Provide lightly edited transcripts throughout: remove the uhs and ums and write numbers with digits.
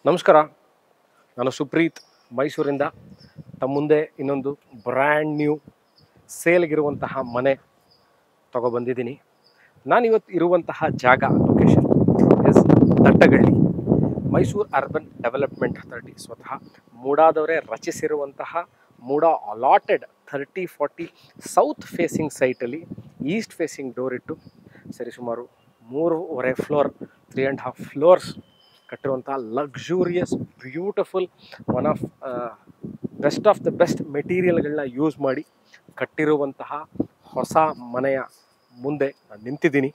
ನಮಸ್ಕಾರ. ನಾನು ಸುಪ್ರೀತ್ ಮೈಸೂರಿಂದ ತಮ್ಮ ಮುಂದೆ ಇನ್ನೊಂದು ಬ್ರ್ಯಾಂಡ್ ನ್ಯೂ ಸೇಲ್ಗಿರುವಂತಹ ಮನೆ ತಗೊಬಂದಿದ್ದೀನಿ. ನಾನಿವತ್ತು ಇರುವಂತಹ ಜಾಗ location is Dattagalli, Mysuru urban development authority ಸ್ವತಃ ಮೂಡಾದವರೇ ರಚಿಸಿರುವಂತಹ ಮೂಡಾ ಅಲಾಟೆಡ್ 30-40 ಸೌತ್ ಫೇಸಿಂಗ್ ಸೈಟಲ್ಲಿ ಈಸ್ಟ್ ಫೇಸಿಂಗ್ ಡೋರ್ ಇಟ್ಟು ಸರಿಸುಮಾರು 3.5 ಫ್ಲೋರ್ 3.5 ಫ್ಲೋರ್ಸ್ ಕಟ್ಟಿರುವಂಥ luxurious beautiful one of best of the best ಮೆಟೀರಿಯಲ್ಗಳನ್ನ ಯೂಸ್ ಮಾಡಿ ಕಟ್ಟಿರುವಂತಹ ಹೊಸ ಮನೆಯ ಮುಂದೆ ನಾನು ನಿಂತಿದ್ದೀನಿ.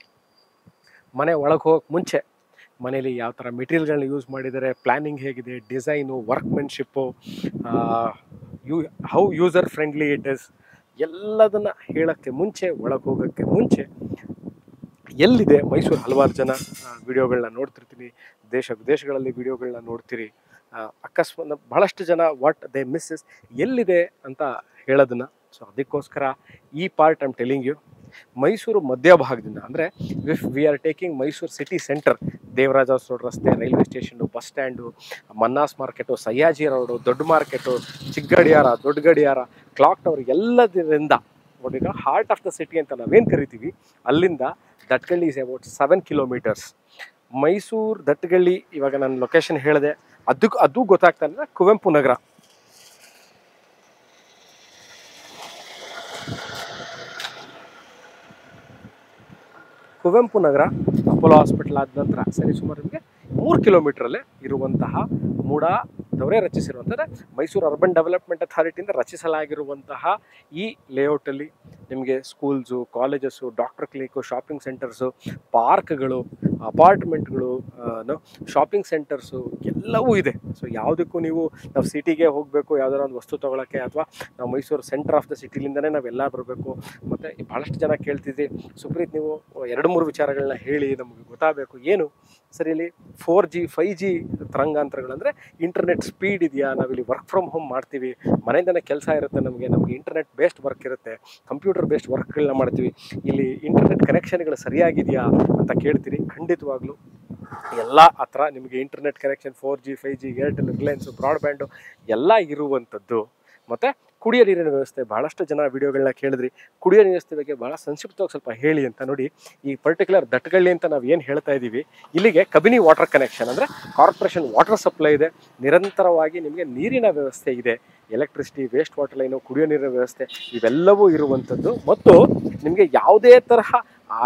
ಮನೆ ಒಳಗೆ ಹೋಗೋಕ್ಕೆ ಮುಂಚೆ ಮನೇಲಿ ಯಾವ ಥರ ಮೆಟೀರಿಯಲ್ಗಳನ್ನ ಯೂಸ್ ಮಾಡಿದ್ದಾರೆ, ಪ್ಲ್ಯಾನಿಂಗ್ ಹೇಗಿದೆ, design, workmanship, how user friendly it is, ಎಲ್ಲದನ್ನು ಹೇಳೋಕ್ಕೆ ಮುಂಚೆ, ಒಳಗೆ ಹೋಗೋಕ್ಕೆ ಮುಂಚೆ ಎಲ್ಲಿದೆ ಮೈಸೂರು, ಹಲವಾರು ಜನ ವಿಡಿಯೋಗಳನ್ನ ನೋಡ್ತಿರ್ತೀನಿ, ದೇಶ ವಿದೇಶಗಳಲ್ಲಿ ವಿಡಿಯೋಗಳನ್ನ ನೋಡ್ತೀರಿ. ಅಕಸ್ಮಾತ್ ಬಹಳಷ್ಟು ಜನ ವಾಟ್ ದೇ ಮಿಸ್ ಇಸ್ ಎಲ್ಲಿದೆ ಅಂತ ಹೇಳೋದನ್ನು. ಸೊ ಅದಕ್ಕೋಸ್ಕರ ಈ part I'm telling you. Mysuru ಮಧ್ಯಭಾಗದಿಂದ ಅಂದರೆ if we are taking Mysuru city centre, Devaraja road ರಸ್ತೆ, railway station, bus stand, Mannars market, Sayyaji road, ದೊಡ್ಡ ಮಾರ್ಕೆಟು, ಚಿಕ್ಕ ಗಡಿಯಾರ, ದೊಡ್ಡ ಗಡಿಯಾರ, ಕ್ಲಾಕ್ ಟವರ್, ಎಲ್ಲದರಿಂದ ನೋಡಿಗ ಹಾರ್ಟ್ ಆಫ್ ದ ಸಿಟಿ ಅಂತ ನಾವೇನು ಕರಿತೀವಿ, ಅಲ್ಲಿಂದ Dattagalli is about 7 kilometres. Mysuru Dattagalli, ಇವಾಗ ನಾನು ಲೊಕೇಶನ್ ಹೇಳಿದೆ, ಅದು ಗೊತ್ತಾಗ್ತಾ ಇಲ್ಲ, ಕುವೆಂಪು ನಗರ. ಕುವೆಂಪು ನಗರ ಅಪೋಲೋ ಹಾಸ್ಪಿಟಲ್ ಆದ ನಂತರ ಸರಿಸುಮಾರು ನಿಮಗೆ 3 ಕಿಲೋಮೀಟ್ರಲ್ಲೇ ಇರುವಂತಹ ಮೂಡಾದವರೇ ರಚಿಸಿರುವಂಥ ಮೈಸೂರು ಅರ್ಬನ್ ಡೆವಲಪ್ಮೆಂಟ್ ಅಥಾರಿಟಿಯಿಂದ ರಚಿಸಲಾಗಿರುವಂತಹ ಈ ಲೇಔಟಲ್ಲಿ ನಿಮಗೆ schools, colleges, doctor clinic, shopping centres, ಪಾರ್ಕ್ಗಳು, ಅಪಾರ್ಟ್ಮೆಂಟ್ಗಳು, ಶಾಪಿಂಗ್ ಸೆಂಟರ್ಸು ಎಲ್ಲವೂ ಇದೆ. ಸೊ ಯಾವುದಕ್ಕೂ ನಾವು ಸಿಟಿಗೆ ಹೋಗಬೇಕು ಯಾವುದಾರ ಒಂದು ವಸ್ತು ತೊಗೊಳಕ್ಕೆ, ಅಥವಾ ನಾವು ಮೈಸೂರು ಸೆಂಟರ್ ಆಫ್ ದ ಸಿಟಿಲಿಂದನೇ ನಾವೆಲ್ಲ ಬರಬೇಕು. ಮತ್ತು ಭಾಳಷ್ಟು ಜನ ಕೇಳ್ತಿದ್ವಿ, ಸುಪ್ರೀತ್ ನೀವು 2-3 ವಿಚಾರಗಳನ್ನ ಹೇಳಿ ನಮಗೆ ಗೊತ್ತಾಗಬೇಕು. ಏನು ಸರಿ, ಇಲ್ಲಿ 4G 5G ತರಂಗಾಂತರಗಳಂದರೆ ಇಂಟರ್ನೆಟ್ ಸ್ಪೀಡ್ ಇದೆಯಾ, ನಾವಿಲ್ಲಿ ವರ್ಕ್ ಫ್ರಮ್ ಹೋಮ್ ಮಾಡ್ತೀವಿ, ಮನೆಯಿಂದನೇ ಕೆಲಸ ಇರುತ್ತೆ, ನಮಗೆ ಇಂಟರ್ನೆಟ್ ಬೇಸ್ಡ್ ವರ್ಕ್ ಇರುತ್ತೆ, ಕಂಪ್ಯೂಟರ್ ಬೇಸ್ಡ್ ವರ್ಕ್ಗಳನ್ನ ಮಾಡ್ತೀವಿ, ಇಲ್ಲಿ ಇಂಟರ್ನೆಟ್ ಕನೆಕ್ಷನ್ಗಳು ಸರಿಯಾಗಿದೆಯಾ ಅಂತ ಕೇಳ್ತೀರಿ. ಖಂಡಿತವಾಗ್ಲೂ ಎಲ್ಲ ಆ ಥರ ನಿಮಗೆ internet connection 4G 5G Airtel, Reliance, broadband ಎಲ್ಲ ಇರುವಂಥದ್ದು. ಮತ್ತು ಕುಡಿಯೋ ನೀರಿನ ವ್ಯವಸ್ಥೆ, ಭಾಳಷ್ಟು ಜನ ವಿಡಿಯೋಗಳನ್ನ ಕೇಳಿದ್ರಿ, ಕುಡಿಯೋ ನೀರಿನ ವ್ಯವಸ್ಥೆ ಬಗ್ಗೆ ಭಾಳ ಸಂಕ್ಷಿಪ್ತವಾಗಿ ಸ್ವಲ್ಪ ಹೇಳಿ ಅಂತ. ನೋಡಿ, ಈ ಪರ್ಟಿಕ್ಯುಲರ್ ದಟ್ಗಳ್ಳಿ ಅಂತ ನಾವು ಏನು ಹೇಳ್ತಾ ಇದ್ದೀವಿ, ಇಲ್ಲಿಗೆ ಕಬಿನಿ ವಾಟರ್ ಕನೆಕ್ಷನ್ ಅಂದರೆ ಕಾರ್ಪೊರೇಷನ್ ವಾಟರ್ ಸಪ್ಲೈ ಇದೆ, ನಿರಂತರವಾಗಿ ನಿಮಗೆ ನೀರಿನ ವ್ಯವಸ್ಥೆ ಇದೆ, ಎಲೆಕ್ಟ್ರಿಸಿಟಿ, ವೇಸ್ಟ್ ವಾಟರ್ ಲೈನು, ಕುಡಿಯೋ ನೀರಿನ ವ್ಯವಸ್ಥೆ ಇವೆಲ್ಲವೂ ಇರುವಂಥದ್ದು. ಮತ್ತು ನಿಮಗೆ ಯಾವುದೇ ತರಹ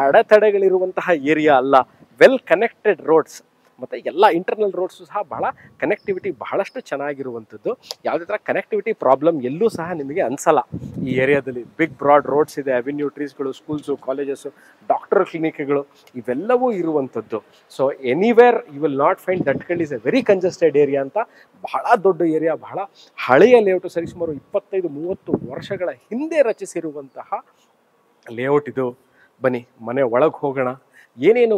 ಅಡೆತಡೆಗಳಿರುವಂತಹ ಏರಿಯಾ ಅಲ್ಲ, ವೆಲ್ ಕನೆಕ್ಟೆಡ್ ರೋಡ್ಸ್, ಮತ್ತು ಎಲ್ಲ ಇಂಟರ್ನಲ್ ರೋಡ್ಸು ಸಹ ಭಾಳ ಕನೆಕ್ಟಿವಿಟಿ ಬಹಳಷ್ಟು ಚೆನ್ನಾಗಿರುವಂಥದ್ದು. ಯಾವುದೇ ಥರ ಕನೆಕ್ಟಿವಿಟಿ ಪ್ರಾಬ್ಲಮ್ ಎಲ್ಲೂ ಸಹ ನಿಮಗೆ ಅನಿಸಲ್ಲ. ಈ ಏರಿಯಾದಲ್ಲಿ ಬಿಗ್ ಬ್ರಾಡ್ ರೋಡ್ಸ್ ಇದೆ, ಅವೆನ್ಯೂ, ಟ್ರೀಸ್ಗಳು, ಸ್ಕೂಲ್ಸು, ಕಾಲೇಜಸ್ಸು, ಡಾಕ್ಟರ್ ಕ್ಲಿನಿಕ್ಗಳು ಇವೆಲ್ಲವೂ ಇರುವಂಥದ್ದು. So anywhere you will not find ದಟ್ಗಳ್ಳಿ is a very congested area ಅಂತ. ಬಹಳ ದೊಡ್ಡ ಏರಿಯಾ, ಬಹಳ ಹಳೆಯ ಲೇಔಟು, ಸರಿಸುಮಾರು 25-30 ವರ್ಷಗಳ ಹಿಂದೆ ರಚಿಸಿರುವಂತಹ ಲೇಔಟ್ ಇದು. ಬನ್ನಿ ಮನೆ ಒಳಗೆ ಹೋಗೋಣ. ಏನೇನು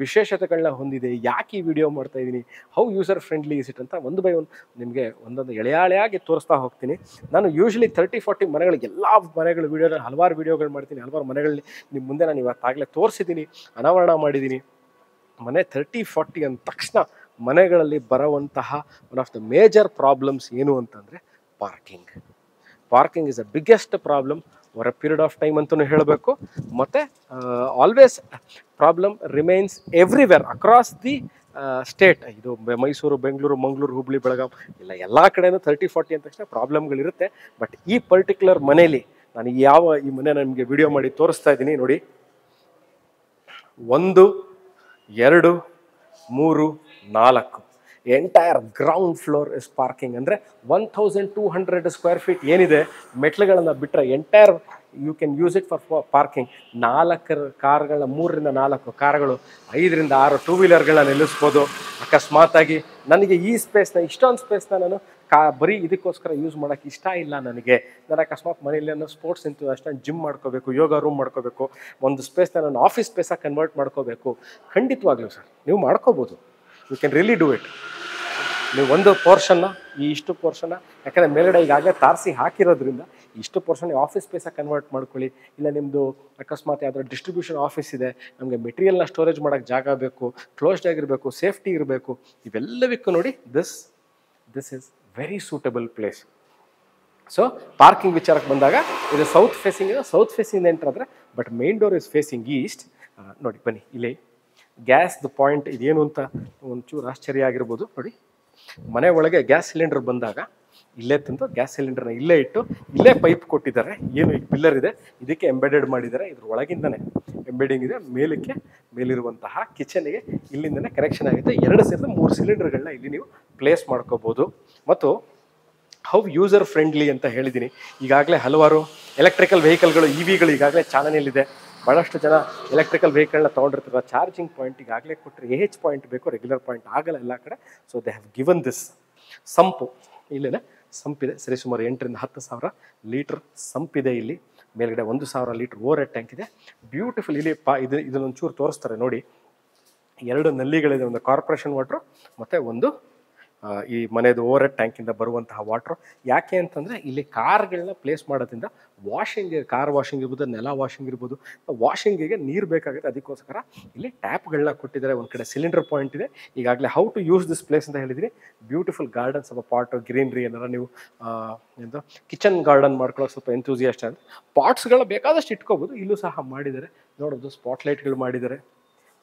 ವಿಶೇಷತೆಗಳನ್ನ ಹೊಂದಿದೆ, ಯಾಕೆ ಈ ವಿಡಿಯೋ ಮಾಡ್ತಾ ಇದ್ದೀನಿ, how user friendly is it ಅಂತ ಒಂದು ಬೈ ಒಂದು ನಿಮಗೆ ಒಂದೊಂದು ಎಳೆಯಾಗಿ ತೋರಿಸ್ತಾ ಹೋಗ್ತೀನಿ. ನಾನು ಯೂಶ್ವಲಿ 30-40 ಮನೆಗಳು, ಎಲ್ಲ ಮನೆಗಳು ವಿಡಿಯೋನ ಹಲವಾರು ವಿಡಿಯೋಗಳು ಮಾಡ್ತೀನಿ, ಹಲವಾರು ಮನೆಗಳಲ್ಲಿ ನಿಮ್ಮ ಮುಂದೆ ನಾನು ಇವತ್ತಾಗಲೇ ತೋರಿಸಿದ್ದೀನಿ, ಅನಾವರಣ ಮಾಡಿದ್ದೀನಿ. ಮನೆ 30-40 ಅಂದ ತಕ್ಷಣ ಮನೆಗಳಲ್ಲಿ ಬರುವಂತಹ one of the major problems ಏನು ಅಂತಂದರೆ parking. Parking is the biggest problem over a period of time ಅಂತಲೂ ಹೇಳಬೇಕು. ಮತ್ತು always problem remains everywhere across the state. ಇದು ಮೈಸೂರು, ಬೆಂಗಳೂರು, ಮಂಗಳೂರು, ಹುಬ್ಳಿ, ಬೆಳಗಾಂ ಎಲ್ಲ ಕಡೆಯೂ 30-40 ಅಂದ ತಕ್ಷಣ ಪ್ರಾಬ್ಲಮ್ಗಳಿರುತ್ತೆ. ಬಟ್ ಈ ಪರ್ಟಿಕ್ಯುಲರ್ ಮನೇಲಿ ನಾನು ಈ ಮನೆ ನಿಮಗೆ ವಿಡಿಯೋ ಮಾಡಿ ತೋರಿಸ್ತಾ ಇದ್ದೀನಿ. ನೋಡಿ, 1 2 3 4 entire ground floor is parking. ಅಂದರೆ 1200 ಸ್ಕ್ವೇರ್ ಫೀಟ್ ಏನಿದೆ, ಮೆಟ್ಲುಗಳನ್ನು ಬಿಟ್ಟರೆ entire you can use it for parking. 4 ಕಾರ್ಗಳನ್ನ, 3-4 ಕಾರ್ಗಳು, 5-6 ಟೂ ವೀಲರ್ಗಳನ್ನ ನಿಲ್ಲಿಸ್ಬೋದು. ಅಕಸ್ಮಾತಾಗಿ ನನಗೆ ಈ ಸ್ಪೇಸ್ನ, ಇಷ್ಟೊಂದು ಸ್ಪೇಸ್ನ ನಾನು ಬರೀ ಇದಕ್ಕೋಸ್ಕರ ಯೂಸ್ ಮಾಡೋಕ್ಕೆ ಇಷ್ಟ ಇಲ್ಲ ನನಗೆ, ನಾನು ಅಕಸ್ಮಾತ್ ಮನೇಲಿ ನಾನು ಸ್ಪೋರ್ಟ್ಸ್ ಇಂತು ಅಷ್ಟೊಂದು ಜಿಮ್ ಮಾಡ್ಕೋಬೇಕು, ಯೋಗ ರೂಮ್ ಮಾಡ್ಕೋಬೇಕು, ಒಂದು ಸ್ಪೇಸ್ನ ನಾನು ಆಫೀಸ್ ಸ್ಪೇಸಾಗಿ ಕನ್ವರ್ಟ್ ಮಾಡ್ಕೋಬೇಕು, ಖಂಡಿತವಾಗ್ಲೂ ಸರ್ ನೀವು ಮಾಡ್ಕೋಬೋದು. You can really do it. ನೀವು ಒಂದು ಪೋರ್ಷನ್ನ ಈ ಇಷ್ಟು ಪೋರ್ಷನ್, ಯಾಕಂದರೆ ಮೇಲ್ಗಡೆ ಈಗಾಗಲೇ ತಾರಿಸಿ ಹಾಕಿರೋದ್ರಿಂದ ಇಷ್ಟು ಪೋರ್ಷನ್ ಆಫೀಸ್ ಸ್ಪೇಸಾಗಿ ಕನ್ವರ್ಟ್ ಮಾಡ್ಕೊಳ್ಳಿ. ಇಲ್ಲ ನಿಮ್ಮದು ಅಕಸ್ಮಾತ್ ಯಾವುದಾದ್ರು ಡಿಸ್ಟ್ರಿಬ್ಯೂಷನ್ ಆಫೀಸ್ ಇದೆ, ನಮಗೆ ಮೆಟೀರಿಯಲ್ನ ಸ್ಟೋರೇಜ್ ಮಾಡೋಕ್ಕೆ ಜಾಗ ಬೇಕು, ಕ್ಲೋಸ್ಡ್ ಆಗಿರಬೇಕು, ಸೇಫ್ಟಿ ಇರಬೇಕು, ಇವೆಲ್ಲವಕ್ಕೂ ನೋಡಿ this is very suitable place. So parking ವಿಚಾರಕ್ಕೆ ಬಂದಾಗ ಇದು ಸೌತ್ ಫೇಸಿಂಗ್ ಎಂಟರ್ ಆದರೆ, but main door is facing East. ನೋಡಿ ಬನ್ನಿ, ಇಲ್ಲಿ ಗ್ಯಾಸ್ದು ಪಾಯಿಂಟ್ ಇದೇನು ಅಂತ ಒಂಚೂರು ಆಶ್ಚರ್ಯ ಆಗಿರ್ಬೋದು. ನೋಡಿ, ಮನೆ ಒಳಗೆ ಗ್ಯಾಸ್ ಸಿಲಿಂಡರ್ ಬಂದಾಗ ಇಲ್ಲೇ ತಂದು ಗ್ಯಾಸ್ ಸಿಲಿಂಡರ್ನ ಇಲ್ಲೇ ಇಟ್ಟು ಇಲ್ಲೇ ಪೈಪ್ ಕೊಟ್ಟಿದ್ದಾರೆ. ಏನು ಈ ಪಿಲ್ಲರ್ ಇದೆ ಇದಕ್ಕೆ ಎಂಬೆಡೆಡ್ ಮಾಡಿದ್ದಾರೆ, ಇದ್ರ ಒಳಗಿಂದನೇ ಎಂಬೆಡಿಂಗ್ ಇದೆ. ಮೇಲಿರುವಂತಹ ಕಿಚನ್ಗೆ ಇಲ್ಲಿಂದನೇ ಕನೆಕ್ಷನ್ ಆಗುತ್ತೆ. 2 ಸೇರಿದ 3 ಸಿಲಿಂಡರ್ಗಳನ್ನ ಇಲ್ಲಿ ನೀವು ಪ್ಲೇಸ್ ಮಾಡ್ಕೋಬೋದು. ಮತ್ತು ಹೌ ಯೂಸರ್ ಫ್ರೆಂಡ್ಲಿ ಅಂತ ಹೇಳಿದ್ದೀನಿ. ಈಗಾಗಲೇ ಹಲವಾರು ಎಲೆಕ್ಟ್ರಿಕಲ್ ವೆಹಿಕಲ್ಗಳು EVಗಳು ಈಗಾಗಲೇ ಚಾಲನೆಯಲ್ಲಿದೆ. ಭಾಳಷ್ಟು ಜನ ಎಲೆಕ್ಟ್ರಿಕಲ್ ವೆಹಿಕಲ್ನ ತೊಗೊಂಡಿರ್ತಾರೆ. ಚಾರ್ಜಿಂಗ್ ಪಾಯಿಂಟ್ ಈಗಾಗಲೇ ಕೊಟ್ಟರೆ AH ಪಾಯಿಂಟ್ ಬೇಕು, ರೆಗ್ಯುಲರ್ ಪಾಯಿಂಟ್ ಆಗಲ್ಲ ಎಲ್ಲ ಕಡೆ. So they have given this sump. ಇಲ್ಲೇ ಸಂಪಿದೆ, ಸರಿಸುಮಾರು 8 ರಿಂದ 10 ಸಾವಿರ ಲೀಟರ್ ಸಂಪಿದೆ. ಇಲ್ಲಿ ಮೇಲ್ಗಡೆ 1,000 ಲೀಟರ್ ಓವರ್ ಹೆಡ್ ಟ್ಯಾಂಕ್ ಇದೆ. ಬ್ಯೂಟಿಫುಲ್. ಇಲ್ಲಿ ಇದನ್ನೊಂಚೂರು ತೋರಿಸ್ತಾರೆ ನೋಡಿ, 2 ನಲ್ಲಿಗಳಿದೆ, ಒಂದು ಕಾರ್ಪೊರೇಷನ್ ವಾಟ್ರು ಮತ್ತು ಒಂದು ಈ ಮನೆಯದು ಓವರ್ ಹೆಡ್ ಟ್ಯಾಂಕಿಂದ ಬರುವಂತಹ ವಾಟ್ರು. ಯಾಕೆ ಅಂತಂದರೆ ಇಲ್ಲಿ ಕಾರ್ಗಳನ್ನ ಪ್ಲೇಸ್ ಮಾಡೋದ್ರಿಂದ ಕಾರ್ ವಾಷಿಂಗ್ ಇರ್ಬೋದು, ನೆಲ ವಾಷಿಂಗ್ ಇರ್ಬೋದು, ವಾಷಿಂಗಿಗೆ ನೀರು ಬೇಕಾಗುತ್ತೆ. ಅದಕ್ಕೋಸ್ಕರ ಇಲ್ಲಿ ಟ್ಯಾಪ್ಗಳನ್ನ ಕೊಟ್ಟಿದ್ದಾರೆ. ಒಂದು ಕಡೆ ಸಿಲಿಂಡರ್ ಪಾಯಿಂಟ್ ಇದೆ. ಈಗಾಗಲೇ how to use this place ಅಂತ ಹೇಳಿದ್ದೀನಿ. Beautiful gardens of pot, greenery ಏನಾರ ನೀವು ಎಂತ ಕಿಚನ್ ಗಾರ್ಡನ್ ಮಾಡ್ಕೊಳ್ಳೋಕೆ ಸ್ವಲ್ಪ ಎಂತೂಸಿಯಾಸ್ಟ್ ಅಂದರೆ ಪಾಟ್ಸ್ಗಳು ಬೇಕಾದಷ್ಟು ಇಟ್ಕೋಬೋದು. ಇಲ್ಲೂ ಸಹ ಮಾಡಿದ್ದಾರೆ, ನೋಡೋದು ಸ್ಪಾಟ್ಲೈಟ್ಗಳು ಮಾಡಿದ್ದಾರೆ.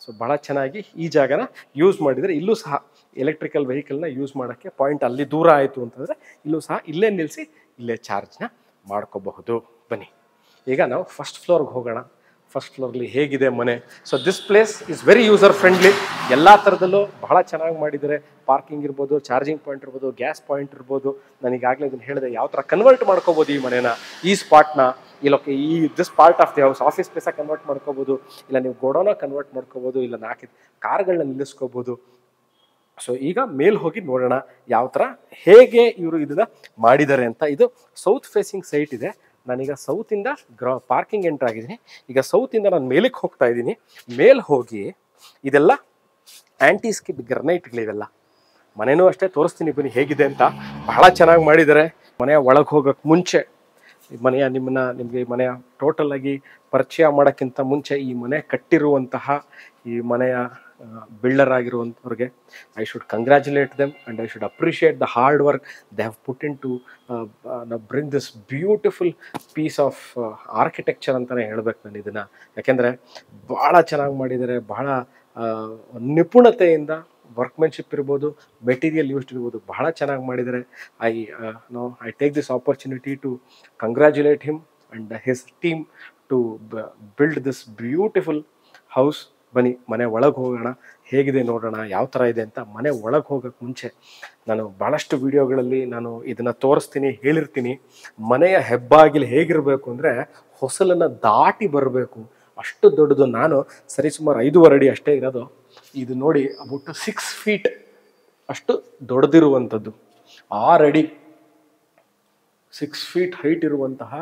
ಸೊ ಭಾಳ ಚೆನ್ನಾಗಿ ಈ ಜಾಗನ ಯೂಸ್ ಮಾಡಿದರೆ. ಇಲ್ಲೂ ಸಹ ಎಲೆಕ್ಟ್ರಿಕಲ್ ವೆಹಿಕಲ್ನ ಯೂಸ್ ಮಾಡೋಕ್ಕೆ ಪಾಯಿಂಟ್ ಅಲ್ಲಿ ದೂರ ಆಯಿತು ಅಂತಂದರೆ ಇಲ್ಲೂ ಸಹ ಇಲ್ಲೇ ನಿಲ್ಲಿಸಿ ಇಲ್ಲೇ ಚಾರ್ಜ್ನ ಮಾಡ್ಕೋಬಹುದು. ಬನ್ನಿ, ಈಗ ನಾವು ಫಸ್ಟ್ ಫ್ಲೋರ್ಗೆ ಹೋಗೋಣ. ಫಸ್ಟ್ ಫ್ಲೋರ್ಲಿ ಹೇಗಿದೆ ಮನೆ? So this place is very user friendly. ಎಲ್ಲ ಥರದಲ್ಲೂ ಬಹಳ ಚೆನ್ನಾಗಿ ಮಾಡಿದ್ದಾರೆ. ಪಾರ್ಕಿಂಗ್ ಇರ್ಬೋದು, ಚಾರ್ಜಿಂಗ್ ಪಾಯಿಂಟ್ ಇರ್ಬೋದು, ಗ್ಯಾಸ್ ಪಾಯಿಂಟ್ ಇರ್ಬೋದು. ನಾನು ಈಗಾಗಲೇ ಇದನ್ನು ಹೇಳಿದೆ, ಯಾವ ಥರ ಕನ್ವರ್ಟ್ ಮಾಡ್ಕೋಬೋದು ಈ ಮನೇನ, ಈ ಸ್ಪಾಟ್ನ this part of the house office ಸ್ಪೇಸಾಗಿ ಕನ್ವರ್ಟ್ ಮಾಡ್ಕೋಬೋದು, ಇಲ್ಲ ನೀವು ಗೋಡೌನ ಕನ್ವರ್ಟ್ ಮಾಡ್ಕೋಬೋದು, ಇಲ್ಲ 4 ಕಾರ್ಗಳನ್ನ ನಿಲ್ಲಿಸ್ಕೋಬೋದು. ಸೊ ಈಗ ಮೇಲ್ ಹೋಗಿ ನೋಡೋಣ ಯಾವ ಥರ ಹೇಗೆ ಇವರು ಇದನ್ನ ಮಾಡಿದ್ದಾರೆ ಅಂತ. ಇದು ಸೌತ್ ಫೇಸಿಂಗ್ ಸೈಟ್ ಇದೆ. ನಾನೀಗ ಸೌತಿಂದ ಪಾರ್ಕಿಂಗ್ ಎಂಟರ್ ಆಗಿದ್ದೀನಿ. ಈಗ ಸೌತಿಂದ ನಾನು ಮೇಲಕ್ಕೆ ಹೋಗ್ತಾ ಇದ್ದೀನಿ. ಮೇಲ್ ಹೋಗಿ ಇದೆಲ್ಲ ಆಂಟಿ ಸ್ಕಿಡ್ ಗ್ರನೈಟ್ಗಳಿವೆಲ್ಲ. ಮನೆಯೂ ಅಷ್ಟೇ, ತೋರಿಸ್ತೀನಿ ಬನ್ನಿ ಹೇಗಿದೆ ಅಂತ. ಬಹಳ ಚೆನ್ನಾಗಿ ಮಾಡಿದ್ದಾರೆ. ಮನೆಯ ಒಳಗೆ ಹೋಗೋಕ್ಕೆ ಮುಂಚೆ ನಿಮಗೆ ಈ ಮನೆಯ ಟೋಟಲ್ ಆಗಿ ಪರಿಚಯ ಮಾಡೋಕ್ಕಿಂತ ಮುಂಚೆ ಈ ಮನೆ ಕಟ್ಟಿರುವಂತಹ ಈ ಮನೆಯ ಬಿಲ್ಡರ್ ಆಗಿರುವಂಥವ್ರಿಗೆ I should congratulate them and I should appreciate the hard work they have put in to bring this beautiful piece of architecture ಅಂತಲೇ ಹೇಳ್ಬೇಕು ನಾನು ಇದನ್ನು. ಯಾಕೆಂದರೆ ಭಾಳ ಚೆನ್ನಾಗಿ ಮಾಡಿದ್ದಾರೆ. ಬಹಳ ನಿಪುಣತೆಯಿಂದ ವರ್ಕ್ಮೆನ್ಶಿಪ್ ಇರ್ಬೋದು, ಮೆಟೀರಿಯಲ್ ಯೂಸ್ಡ್ ಇರ್ಬೋದು, ಬಹಳ ಚೆನ್ನಾಗಿ ಮಾಡಿದ್ದಾರೆ. I take this opportunity to congratulate him and his team to build this beautiful house. ಬನ್ನಿ ಮನೆ ಒಳಗೆ ಹೋಗೋಣ, ಹೇಗಿದೆ ನೋಡೋಣ, ಯಾವ ಥರ ಇದೆ ಅಂತ. ಮನೆ ಒಳಗೆ ಹೋಗೋಕ್ಕೆ ಮುಂಚೆ ನಾನು ಭಾಳಷ್ಟು ವಿಡಿಯೋಗಳಲ್ಲಿ ನಾನು ಇದನ್ನು ತೋರಿಸ್ತೀನಿ, ಹೇಳಿರ್ತೀನಿ. ಮನೆಯ ಹೆಬ್ಬಾಗಿಲು ಹೇಗಿರಬೇಕು ಅಂದರೆ ಹೊಸಲನ್ನು ದಾಟಿ ಬರಬೇಕು, ಅಷ್ಟು ದೊಡ್ಡದು. ನಾನು ಸರಿಸುಮಾರು 5.5 ಅಡಿ ಅಷ್ಟೇ ಇರೋದು. ಇದು ನೋಡಿ ಅಬೌಟ್ 6 ಫೀಟ್ ಅಷ್ಟು ದೊಡ್ಡದಿರುವಂಥದ್ದು. 6 ಅಡಿ 6 ಫೀಟ್ ಹೈಟ್ ಇರುವಂತಹ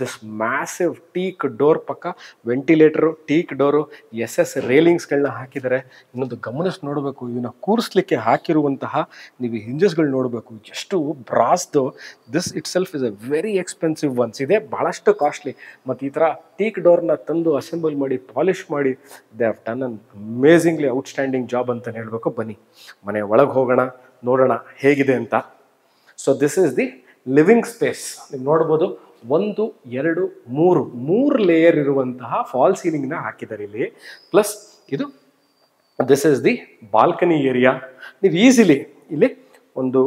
ದಿಸ್ ಮ್ಯಾಸಿವ್ ಟೀಕ್ ಡೋರ್, ಪಕ್ಕ ವೆಂಟಿಲೇಟರು, ಟೀಕ್ ಡೋರು, SS ರೇಲಿಂಗ್ಸ್ಗಳನ್ನ ಹಾಕಿದ್ದಾರೆ. ಇನ್ನೊಂದು ಗಮನಿಸಿ ನೋಡಬೇಕು, ಇದನ್ನು ಕೂರಿಸ್ಲಿಕ್ಕೆ ಹಾಕಿರುವಂತಹ ನೀವು ಹಿಂಜಸ್ಗಳು ನೋಡಬೇಕು, ಎಷ್ಟು ಬ್ರಾಸ್ದು. This itself is a very expensive ones. ಇದೆ ಭಾಳಷ್ಟು ಕಾಸ್ಟ್ಲಿ. ಮತ್ತು ಈ ಥರ ಟೀಕ್ ಡೋರ್ನ ತಂದು ಅಸೆಂಬಲ್ ಮಾಡಿ ಪಾಲಿಷ್ ಮಾಡಿ they have done an amazingly outstanding job ಅಂತಲೇ ಹೇಳಬೇಕು. ಬನ್ನಿ ಮನೆ ಒಳಗೆ ಹೋಗೋಣ, ನೋಡೋಣ ಹೇಗಿದೆ ಅಂತ. So this is the living space. ನೀವು ನೋಡ್ಬೋದು 1, 2, 3 ಲೇಯರ್ ಇರುವಂತಹ ಫಾಲ್ ಸೀಲಿಂಗ್ನ ಹಾಕಿದ್ದಾರೆ ಇಲ್ಲಿ. Plus this is the balcony area. ನೀವು ಈಸಿಲಿ ಇಲ್ಲಿ ಒಂದು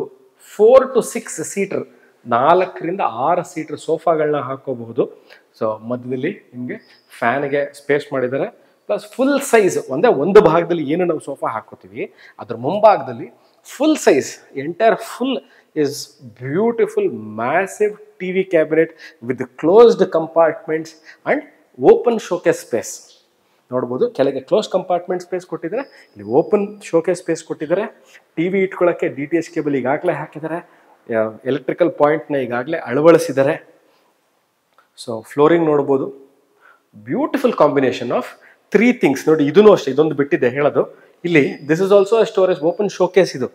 4 to 6 ಸೀಟರ್, 4 ರಿಂದ 6 ಸೀಟರ್ ಸೋಫಾಗಳನ್ನ ಹಾಕೋಬಹುದು. ಸೊ ಮಧ್ಯದಲ್ಲಿ ನಿಮಗೆ ಫ್ಯಾನ್ಗೆ ಸ್ಪೇಸ್ ಮಾಡಿದ್ದಾರೆ. ಪ್ಲಸ್ ಫುಲ್ ಸೈಜ್ ಒಂದು ಭಾಗದಲ್ಲಿ ಏನು ನಾವು ಸೋಫಾ ಹಾಕೋತೀವಿ, ಅದ್ರ ಮುಂಭಾಗದಲ್ಲಿ full size entire full is beautiful massive TV cabinet with closed compartments and open showcase space. ನೋಡ್ಬೋದು ಕೆಳಗೆ ಕ್ಲೋಸ್ ಕಂಪಾರ್ಟ್ಮೆಂಟ್ ಸ್ಪೇಸ್ ಕೊಟ್ಟಿದ್ದಾರೆ, ಇಲ್ಲಿ ಓಪನ್ ಶೋಕೇಸ್ ಸ್ಪೇಸ್ ಕೊಟ್ಟಿದ್ದಾರೆ. TV ಇಟ್ಕೊಳ್ಳೋಕ್ಕೆ DTH ಕೇಬಲ್ ಈಗಾಗಲೇ ಹಾಕಿದ್ದಾರೆ. ಎಲೆಕ್ಟ್ರಿಕಲ್ ಪಾಯಿಂಟ್ನ ಈಗಾಗಲೇ ಅಳವಡಿಸಿದ್ದಾರೆ. ಸೊ ಫ್ಲೋರಿಂಗ್ ನೋಡ್ಬೋದು, ಬ್ಯೂಟಿಫುಲ್ ಕಾಂಬಿನೇಷನ್ ಆಫ್ 3 ಥಿಂಗ್ಸ್. ನೋಡಿ ಇದೂ ಅಷ್ಟೇ, ಇದೊಂದು ಬಿಟ್ಟಿದೆ ಹೇಳೋದು ಇಲ್ಲಿ. This is also storage open showcase. ಇದು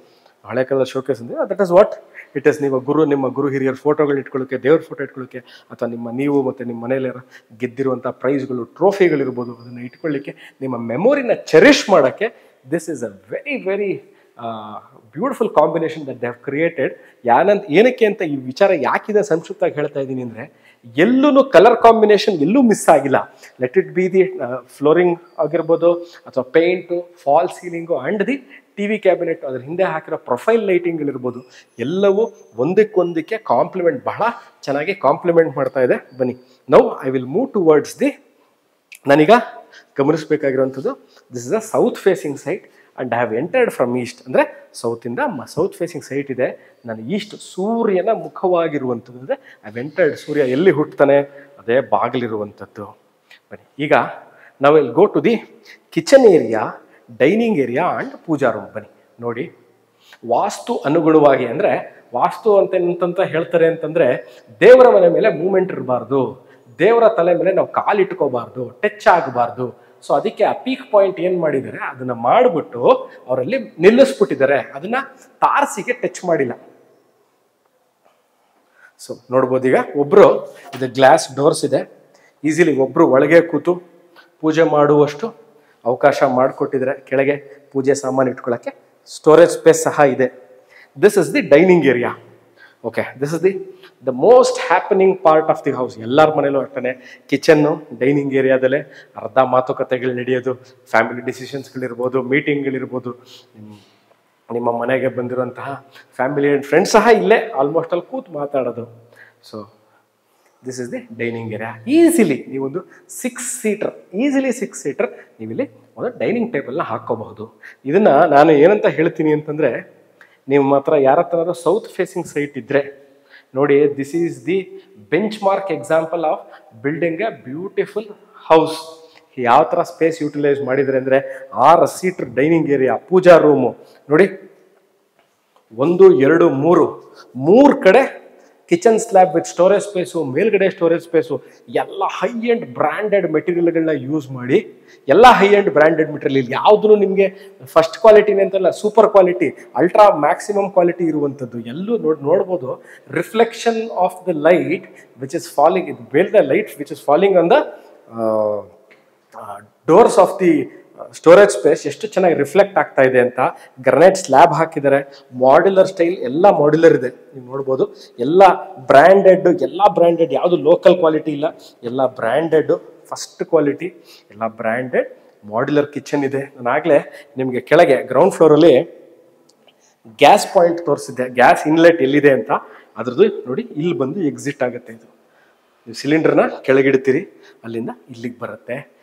ಹಳೆ ಕಾಲದ ಶೋಕೇಸ್ ಅಂದರೆ that is what it is ನಿಮ್ಮ ಗುರು ಹಿರಿಯರ ಫೋಟೋಗಳು ಇಟ್ಕೊಳ್ಳೋಕ್ಕೆ, ದೇವ್ರ ಫೋಟೋ ಇಟ್ಕೊಳ್ಳೋಕ್ಕೆ, ಅಥವಾ ನೀವು ಮತ್ತು ನಿಮ್ಮ ಮನೇಲಿ ಗೆದ್ದಿರುವಂಥ ಪ್ರೈಸ್ಗಳು, ಟ್ರೋಫಿಗಳಿರ್ಬೋದು, ಅದನ್ನು ಇಟ್ಕೊಳ್ಳಿಕ್ಕೆ, ನಿಮ್ಮ ಮೆಮೊರಿನ ಚೆರಿಷ್ ಮಾಡೋಕ್ಕೆ this is a very very beautiful combination that they have created. ಏನಕ್ಕೆ ಅಂತ ಈ ವಿಚಾರ ಯಾಕಿದೆ ಸಂಕ್ಷಿಪ್ತವಾಗಿ ಹೇಳ್ತಾ ಇದ್ದೀನಿ ಅಂದರೆ, ಎಲ್ಲೂ ಕಲರ್ ಕಾಂಬಿನೇಷನ್ ಎಲ್ಲೂ ಮಿಸ್ ಆಗಿಲ್ಲ. Let it be the flooring ಆಗಿರ್ಬೋದು, ಅಥವಾ paint, fall ceiling and the TV cabinet, ಅದ್ರ ಹಿಂದೆ ಹಾಕಿರೋ ಪ್ರೊಫೈಲ್ ಲೈಟಿಂಗ್ಗಳಿರ್ಬೋದು, ಎಲ್ಲವೂ ಒಂದಕ್ಕೊಂದಕ್ಕೆ ಕಾಂಪ್ಲಿಮೆಂಟ್, ಬಹಳ ಚೆನ್ನಾಗಿ ಕಾಂಪ್ಲಿಮೆಂಟ್ ಮಾಡ್ತಾ ಇದೆ. ಬನ್ನಿ, now I will move towards the, ನಾನೀಗ ಗಮನಿಸಬೇಕಾಗಿರುವಂಥದ್ದು, this is a south facing site and I have entered from east. ಅಂದರೆ ಸೌತಿಂದ ಸೌತ್ ಫೇಸಿಂಗ್ ಸೈಟ್ ಇದೆ, ನಾನು ಈಸ್ಟ್ ಸೂರ್ಯನ ಮುಖವಾಗಿರುವಂಥದ್ದು. ಅಂದರೆ ಐ ಹ್ಯಾವ್ ಎಂಟರ್ಡ್, ಸೂರ್ಯ ಎಲ್ಲಿ ಹುಟ್ಟುತ್ತಾನೆ ಅದೇ ಬಾಗಿಲಿರುವಂಥದ್ದು. ಬನ್ನಿ, ಈಗ ನಾವು will go to the kitchen area, dining area and pooja room. ಬನ್ನಿ ನೋಡಿ, ವಾಸ್ತು ಅನುಗುಣವಾಗಿ, ಅಂದರೆ ವಾಸ್ತು ಅಂತ ಹೇಳ್ತಾರೆ ಅಂತಂದರೆ, ದೇವರ ಮನೆ ಮೇಲೆ ಮೂಮೆಂಟ್ ಇರಬಾರ್ದು, ದೇವರ ತಲೆ ಮೇಲೆ ನಾವು ಕಾಲಿಟ್ಕೋಬಾರ್ದು, ಟಚ್ ಆಗಬಾರ್ದು. ಸೊ ಅದಕ್ಕೆ ಆ ಪೀಕ್ ಪಾಯಿಂಟ್ ಏನು ಮಾಡಿದ್ದಾರೆ, ಅದನ್ನು ಮಾಡಿಬಿಟ್ಟು ಅವರಲ್ಲಿ ನಿಲ್ಲಿಸ್ಬಿಟ್ಟಿದ್ದಾರೆ, ಅದನ್ನು ತಾರಸಿಗೆ ಟಚ್ ಮಾಡಿಲ್ಲ. ಸೊ ನೋಡ್ಬೋದು, ಈಗ ಒಬ್ಬರು, ಇದು ಗ್ಲಾಸ್ ಡೋರ್ಸ್ ಇದೆ, ಈಸಿಲಿ ಒಬ್ಬರು ಒಳಗೆ ಕೂತು ಪೂಜೆ ಮಾಡುವಷ್ಟು ಅವಕಾಶ ಮಾಡಿಕೊಟ್ಟಿದ್ದಾರೆ. ಕೆಳಗೆ ಪೂಜೆ ಸಾಮಾನು ಇಟ್ಕೊಳ್ಳೋಕ್ಕೆ ಸ್ಟೋರೇಜ್ ಸ್ಪೇಸ್ ಸಹ ಇದೆ. This is the dining area. Okay, this is the most happening part of the house. ಎಲ್ಲರ ಮನೇಲೂ ಅಷ್ಟೇ ಕಿಚನ್ನು, ಡೈನಿಂಗ್ ಏರಿಯಾದಲ್ಲೇ ಅರ್ಧ ಮಾತುಕತೆಗಳು ನಡೆಯೋದು, ಫ್ಯಾಮಿಲಿ ಡಿಸಿಷನ್ಸ್ಗಳಿರ್ಬೋದು, ಮೀಟಿಂಗ್ಗಳಿರ್ಬೋದು, ನಿಮ್ಮ ಮನೆಗೆ ಬಂದಿರುವಂತಹ ಫ್ಯಾಮಿಲಿ ಆ್ಯಂಡ್ ಫ್ರೆಂಡ್ಸ್ ಸಹ ಇಲ್ಲೇ ಆಲ್ಮೋಸ್ಟ್ ಅಲ್ಲಿ ಕೂತು ಮಾತಾಡೋದು. So this is the dining area. Easily ನೀವೊಂದು 6 ಸೀಟರ್, ಈಸಿಲಿ 6 ಸೀಟರ್ ನೀವಿಲ್ಲಿ ಒಂದು ಡೈನಿಂಗ್ ಟೇಬಲ್ನ ಹಾಕ್ಕೋಬಹುದು. ಇದನ್ನು ನಾನು ಏನಂತ ಹೇಳ್ತೀನಿ ಅಂತಂದರೆ, ನಿಮ್ಮ ಹತ್ರ ಯಾರ ಹತ್ರ ಸೌತ್ ಫೇಸಿಂಗ್ ಸೈಟ್ ಇದ್ದರೆ ನೋಡಿ, this is the bench mark example of building A beautiful house. ಯಾವ ಥರ ಸ್ಪೇಸ್ ಯೂಟಿಲೈಸ್ ಮಾಡಿದರೆ ಅಂದರೆ, 6 ಸೀಟರ್ ಡೈನಿಂಗ್ ಏರಿಯಾ, ಪೂಜಾ ರೂಮು ನೋಡಿ, 1 2 3 ಕಡೆ kitchen slab with storage space, ಮೇಲ್ಗಡೆ ಸ್ಟೋರೇಜ್ ಸ್ಪೇಸು, ಎಲ್ಲ ಹೈ ಆ್ಯಂಡ್ ಬ್ರ್ಯಾಂಡೆಡ್ ಮೆಟೀರಿಯಲ್ಗಳನ್ನ ಯೂಸ್ ಮಾಡಿ, ಎಲ್ಲ ಹೈ ಆ್ಯಂಡ್ ಬ್ರ್ಯಾಂಡೆಡ್ ಮೆಟೀರಿಯಲ್, ಯಾವುದೂ ನಿಮಗೆ ಫಸ್ಟ್ ಕ್ವಾಲಿಟಿನೇ ಅಂತಲ್ಲ, super quality, ultra maximum quality ಇರುವಂಥದ್ದು. ಎಲ್ಲೂ ನೋಡ್ಬೋದು reflection of the light which is falling, ಬೇಲ್ the light which is falling on the doors of the storage space ಎಷ್ಟು ಚೆನ್ನಾಗಿ ರಿಫ್ಲೆಕ್ಟ್ ಆಗ್ತಾ ಇದೆ ಅಂತ. ಗ್ರನೈಟ್ ಸ್ಲ್ಯಾಬ್ ಹಾಕಿದ್ದಾರೆ, ಮಾಡ್ಯುಲರ್ ಸ್ಟೈಲ್, ಎಲ್ಲ ಮಾಡ್ಯುಲರ್ ಇದೆ. ನೀವು ನೋಡ್ಬೋದು, ಎಲ್ಲ ಬ್ರ್ಯಾಂಡೆಡ್, ಯಾವುದು ಲೋಕಲ್ ಕ್ವಾಲಿಟಿ ಇಲ್ಲ, ಎಲ್ಲ ಬ್ರ್ಯಾಂಡೆಡ್, ಫಸ್ಟ್ ಕ್ವಾಲಿಟಿ, ಎಲ್ಲ ಬ್ರ್ಯಾಂಡೆಡ್ ಮಾಡ್ಯುಲರ್ ಕಿಚನ್ ಇದೆ. ನಾನು ಆಗಲೇ ನಿಮಗೆ ಕೆಳಗೆ ಗ್ರೌಂಡ್ ಫ್ಲೋರಲ್ಲಿ ಗ್ಯಾಸ್ ಪಾಯಿಂಟ್ ತೋರಿಸಿದ್ದೆ, ಗ್ಯಾಸ್ ಇನ್ಲೆಟ್ ಎಲ್ಲಿದೆ ಅಂತ. ಅದ್ರದ್ದು ನೋಡಿ, ಇಲ್ಲಿ ಬಂದು ಎಕ್ಸಿಟ್ ಆಗುತ್ತೆ. ಇದು ನೀವು ಸಿಲಿಂಡರ್ನ ಕೆಳಗಿಡ್ತೀರಿ, ಅಲ್ಲಿಂದ ಇಲ್ಲಿಗೆ ಬರುತ್ತೆ.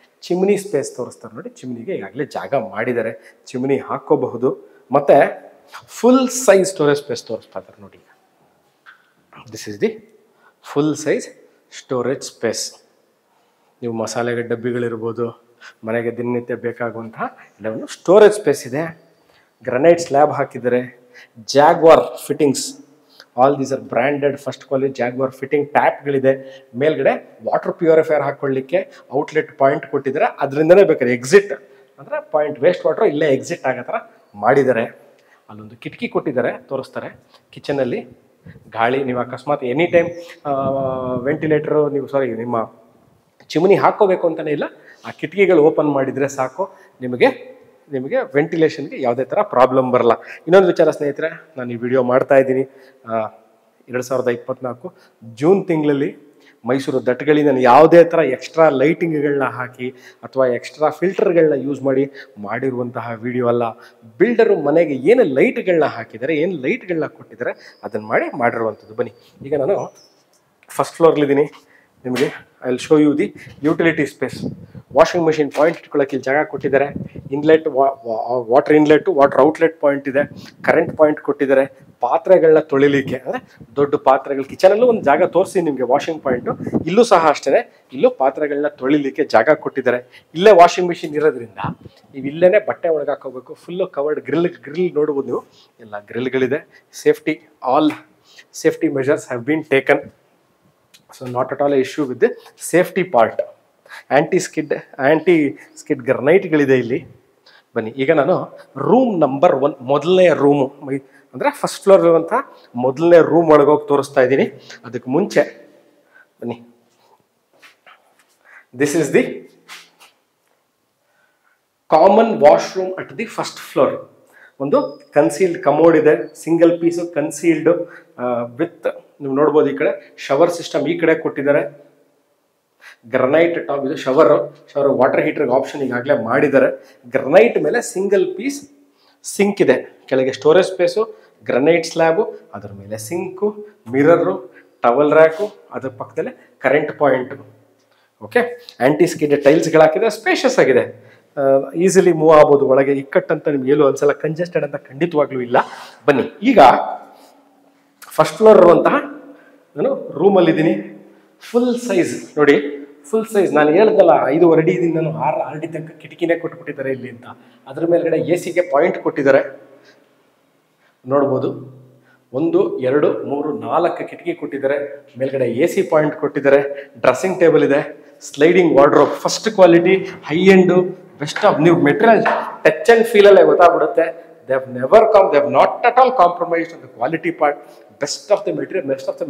ಚಿಮ್ನಿ ಸ್ಪೇಸ್ ತೋರಿಸ್ತಾರೆ ನೋಡಿ, ಚಿಮ್ನಿಗೆ ಈಗಾಗಲೇ ಜಾಗ ಮಾಡಿದ್ದಾರೆ, ಚಿಮ್ನಿ ಹಾಕೋಬಹುದು. ಮತ್ತು ಫುಲ್ ಸೈಜ್ ಸ್ಟೋರೇಜ್ ಸ್ಪೇಸ್ ತೋರಿಸ್ತಾ ಇದ್ದಾರೆ ನೋಡಿ. This is the full size storage space. ನೀವು ಮಸಾಲೆಗೆ ಡಬ್ಬಿಗಳಿರ್ಬೋದು, ಮನೆಗೆ ದಿನನಿತ್ಯ ಬೇಕಾಗುವಂತಹ ಎಲ್ಲವನ್ನು ಸ್ಟೋರೇಜ್ ಸ್ಪೇಸ್ ಇದೆ. ಗ್ರನೈಟ್ ಸ್ಲ್ಯಾಬ್ ಹಾಕಿದ್ದಾರೆ, Jaguar fittings, all these are branded first quality Jaguar fitting ಟ್ಯಾಪ್ಗಳಿದೆ. ಮೇಲ್ಗಡೆ ವಾಟರ್ ಪ್ಯೂರಿಫೈಯರ್ ಹಾಕ್ಕೊಳ್ಳಿಕ್ಕೆ ಔಟ್ಲೆಟ್ ಪಾಯಿಂಟ್ ಕೊಟ್ಟಿದ್ದಾರೆ, ಅದರಿಂದನೇ ಬೇಕಾದ್ರೆ ಎಕ್ಸಿಟ್ ಅಂದರೆ ಪಾಯಿಂಟ್, ವೇಸ್ಟ್ ವಾಟರ್ ಇಲ್ಲೇ ಎಕ್ಸಿಟ್ ಆಗೋ ಥರ ಮಾಡಿದ್ದಾರೆ. ಅಲ್ಲೊಂದು ಕಿಟಕಿ ಕೊಟ್ಟಿದ್ದಾರೆ, ತೋರಿಸ್ತಾರೆ. ಕಿಚನಲ್ಲಿ ಗಾಳಿ, ನೀವು ಅಕಸ್ಮಾತ್ ಎನಿ ಟೈಮ್ ವೆಂಟಿಲೇಟರು, ನಿಮ್ಮ ಚಿಮ್ನಿ ಹಾಕ್ಕೋಬೇಕು ಅಂತಲೇ ಇಲ್ಲ, ಆ ಕಿಟಕಿಗಳು ಓಪನ್ ಮಾಡಿದರೆ ಸಾಕು, ನಿಮಗೆ ವೆಂಟಿಲೇಷನ್ಗೆ ಯಾವುದೇ ಥರ ಪ್ರಾಬ್ಲಮ್ ಬರಲ್ಲ. ಇನ್ನೊಂದು ವಿಚಾರ ಸ್ನೇಹಿತರೆ, ನಾನು ಈ ವಿಡಿಯೋ ಮಾಡ್ತಾ ಇದ್ದೀನಿ 2024 ಜೂನ್ ತಿಂಗಳಲ್ಲಿ ಮೈಸೂರು ದಟ್ಟಗಳಿ. ನಾನು ಯಾವುದೇ ಥರ ಎಕ್ಸ್ಟ್ರಾ ಲೈಟಿಂಗ್ಗಳನ್ನ ಹಾಕಿ ಅಥವಾ ಎಕ್ಸ್ಟ್ರಾ ಫಿಲ್ಟರ್ಗಳನ್ನ ಯೂಸ್ ಮಾಡಿರುವಂತಹ ವಿಡಿಯೋ ಅಲ್ಲ. ಬಿಲ್ಡರು ಮನೆಗೆ ಏನು ಲೈಟ್ಗಳನ್ನ ಹಾಕಿದ್ದಾರೆ, ಏನು ಲೈಟ್ಗಳನ್ನ ಕೊಟ್ಟಿದ್ದಾರೆ, ಅದನ್ನು ಮಾಡಿರುವಂಥದ್ದು. ಬನ್ನಿ, ಈಗ ನಾನು ಫಸ್ಟ್ ಫ್ಲೋರ್ಲಿದ್ದೀನಿ. ನಿಮಗೆ I will show you the utility space. Washing machine point ಇಟ್ಕೊಳ್ಳೋಕೆ ಇಲ್ಲಿ ಜಾಗ ಕೊಟ್ಟಿದ್ದಾರೆ. Inlet, water inlet, water outlet point ಇದೆ. ಕರೆಂಟ್ ಪಾಯಿಂಟ್ ಕೊಟ್ಟಿದ್ದಾರೆ. ಪಾತ್ರೆಗಳನ್ನ ತೊಳಿಲಿಕ್ಕೆ, ಅಂದರೆ ದೊಡ್ಡ ಪಾತ್ರೆಗಳು, ಕಿಚನಲ್ಲೂ ಒಂದು ಜಾಗ ತೋರಿಸಿ ನಿಮಗೆ ವಾಷಿಂಗ್ ಪಾಯಿಂಟು. ಇಲ್ಲೂ ಸಹ ಅಷ್ಟೇ, ಇಲ್ಲೂ ಪಾತ್ರೆಗಳನ್ನ ತೊಳಿಲಿಕ್ಕೆ ಜಾಗ ಕೊಟ್ಟಿದ್ದಾರೆ. ಇಲ್ಲೇ ವಾಷಿಂಗ್ ಮಿಷಿನ್ ಇರೋದ್ರಿಂದ ನೀವು ಇಲ್ಲೇ ಬಟ್ಟೆ ಒಣಗಾಕೋಬೇಕು. ಫುಲ್ಲು ಕವರ್ಡ್ ಗ್ರಿಲ್ ನೋಡ್ಬೋದು ನೀವು, ಎಲ್ಲ ಗ್ರಿಲ್ಗಳಿದೆ. Safety, all safety measures have been taken. So not at all a issue with the safety part. Anti skid ಗ್ರನೈಟ್ಗಳಿದೆ ಇಲ್ಲಿ. ಬನ್ನಿ, ಈಗ ನಾನು ರೂಮ್ ನಂಬರ್ 1, ಮೊದಲನೇ ರೂಮು, ಅಂದರೆ ಫಸ್ಟ್ ಫ್ಲೋರ್ ಇರುವಂತಹ ಮೊದಲನೇ ರೂಮ್ ಒಳಗೋಗಿ ತೋರಿಸ್ತಾ ಇದ್ದೀನಿ. ಅದಕ್ಕೆ ಮುಂಚೆ ಬನ್ನಿ, this is the common washroom at the first floor. ಒಂದು ಕನ್ಸೀಲ್ಡ್ ಕಮೋಡ್ ಇದೆ, ಸಿಂಗಲ್ ಪೀಸು ಕನ್ಸೀಲ್ಡ್ ವಿತ್, ನೀವು ನೋಡ್ಬೋದು ಈ ಕಡೆ ಶವರ್ ಸಿಸ್ಟಮ್ ಈ ಕಡೆ ಕೊಟ್ಟಿದ್ದಾರೆ. ಗ್ರನೈಟ್ ಟಾಪ್, ಇದು ಶವರ್ ವಾಟರ್ ಹೀಟರ್ಗೆ ಆಪ್ಷನ್ ಈಗಾಗಲೇ ಮಾಡಿದ್ದಾರೆ. ಗ್ರನೈಟ್ ಮೇಲೆ ಸಿಂಗಲ್ ಪೀಸ್ ಸಿಂಕ್ ಇದೆ, ಕೆಳಗೆ ಸ್ಟೋರೇಜ್ ಸ್ಪೇಸು, ಗ್ರನೈಟ್ ಸ್ಲ್ಯಾಬು, ಅದ್ರ ಮೇಲೆ ಸಿಂಕು, ಮಿರರು, ಟವಲ್ ರ್ಯಾಕು, ಅದ್ರ ಪಕ್ಕದಲ್ಲೇ current point. Okay, anti skid ಟೈಲ್ಸ್ಗಳು ಹಾಕಿದೆ, ಸ್ಪೇಷಿಯಸ್ ಆಗಿದೆ, ಈಸಿಲಿ ಮೂವ್ ಆಗ್ಬೋದು ಒಳಗೆ. ಇಕ್ಕಟ್ಟಂತ ನಿಮ್ಗೆ ಎಲ್ಲೂ ಒಂದ್ಸಲ ಕಂಜೆಸ್ಟೆಡ್ ಅಂತ ಖಂಡಿತವಾಗ್ಲೂ ಇಲ್ಲ. ಬನ್ನಿ, ಈಗ ಫಸ್ಟ್ ಫ್ಲೋರ್ ಇರುವಂತಹ ನಾನು ರೂಮಲ್ಲಿದ್ದೀನಿ. ಫುಲ್ ಸೈಜ್ ನೋಡಿ, ಫುಲ್ ಸೈಜ್. ನಾನು ಹೇಳ್ದಲ್ಲ 5 ಅಡಿ ಇದೀನಿ ನಾನು, 6 ಅಡಿ ತನಕ ಕಿಟಕಿನೇ ಕೊಟ್ಬಿಟ್ಟಿದ್ದಾರೆ ಇಲ್ಲಿ ಅಂತ. ಅದ್ರ ಮೇಲ್ಗಡೆ AC ಪಾಯಿಂಟ್ ಕೊಟ್ಟಿದ್ದಾರೆ, ನೋಡ್ಬೋದು. 1 2 3 4 ಕಿಟಕಿ ಕೊಟ್ಟಿದ್ದಾರೆ, ಮೇಲ್ಗಡೆ AC ಪಾಯಿಂಟ್ ಕೊಟ್ಟಿದ್ದಾರೆ, ಡ್ರೆಸ್ಸಿಂಗ್ ಟೇಬಲ್ ಇದೆ, sliding wardrobe, first quality, high end, best of. ನೀವು ಮೆಟೀರಿಯಲ್ ಟಚ್ ಅಂಡ್ ಫೀಲ್ ಅಲ್ಲೇ ಗೊತ್ತಾಗ್ಬಿಡುತ್ತೆ. They have never they have not at all compromised on the quality part. Best of the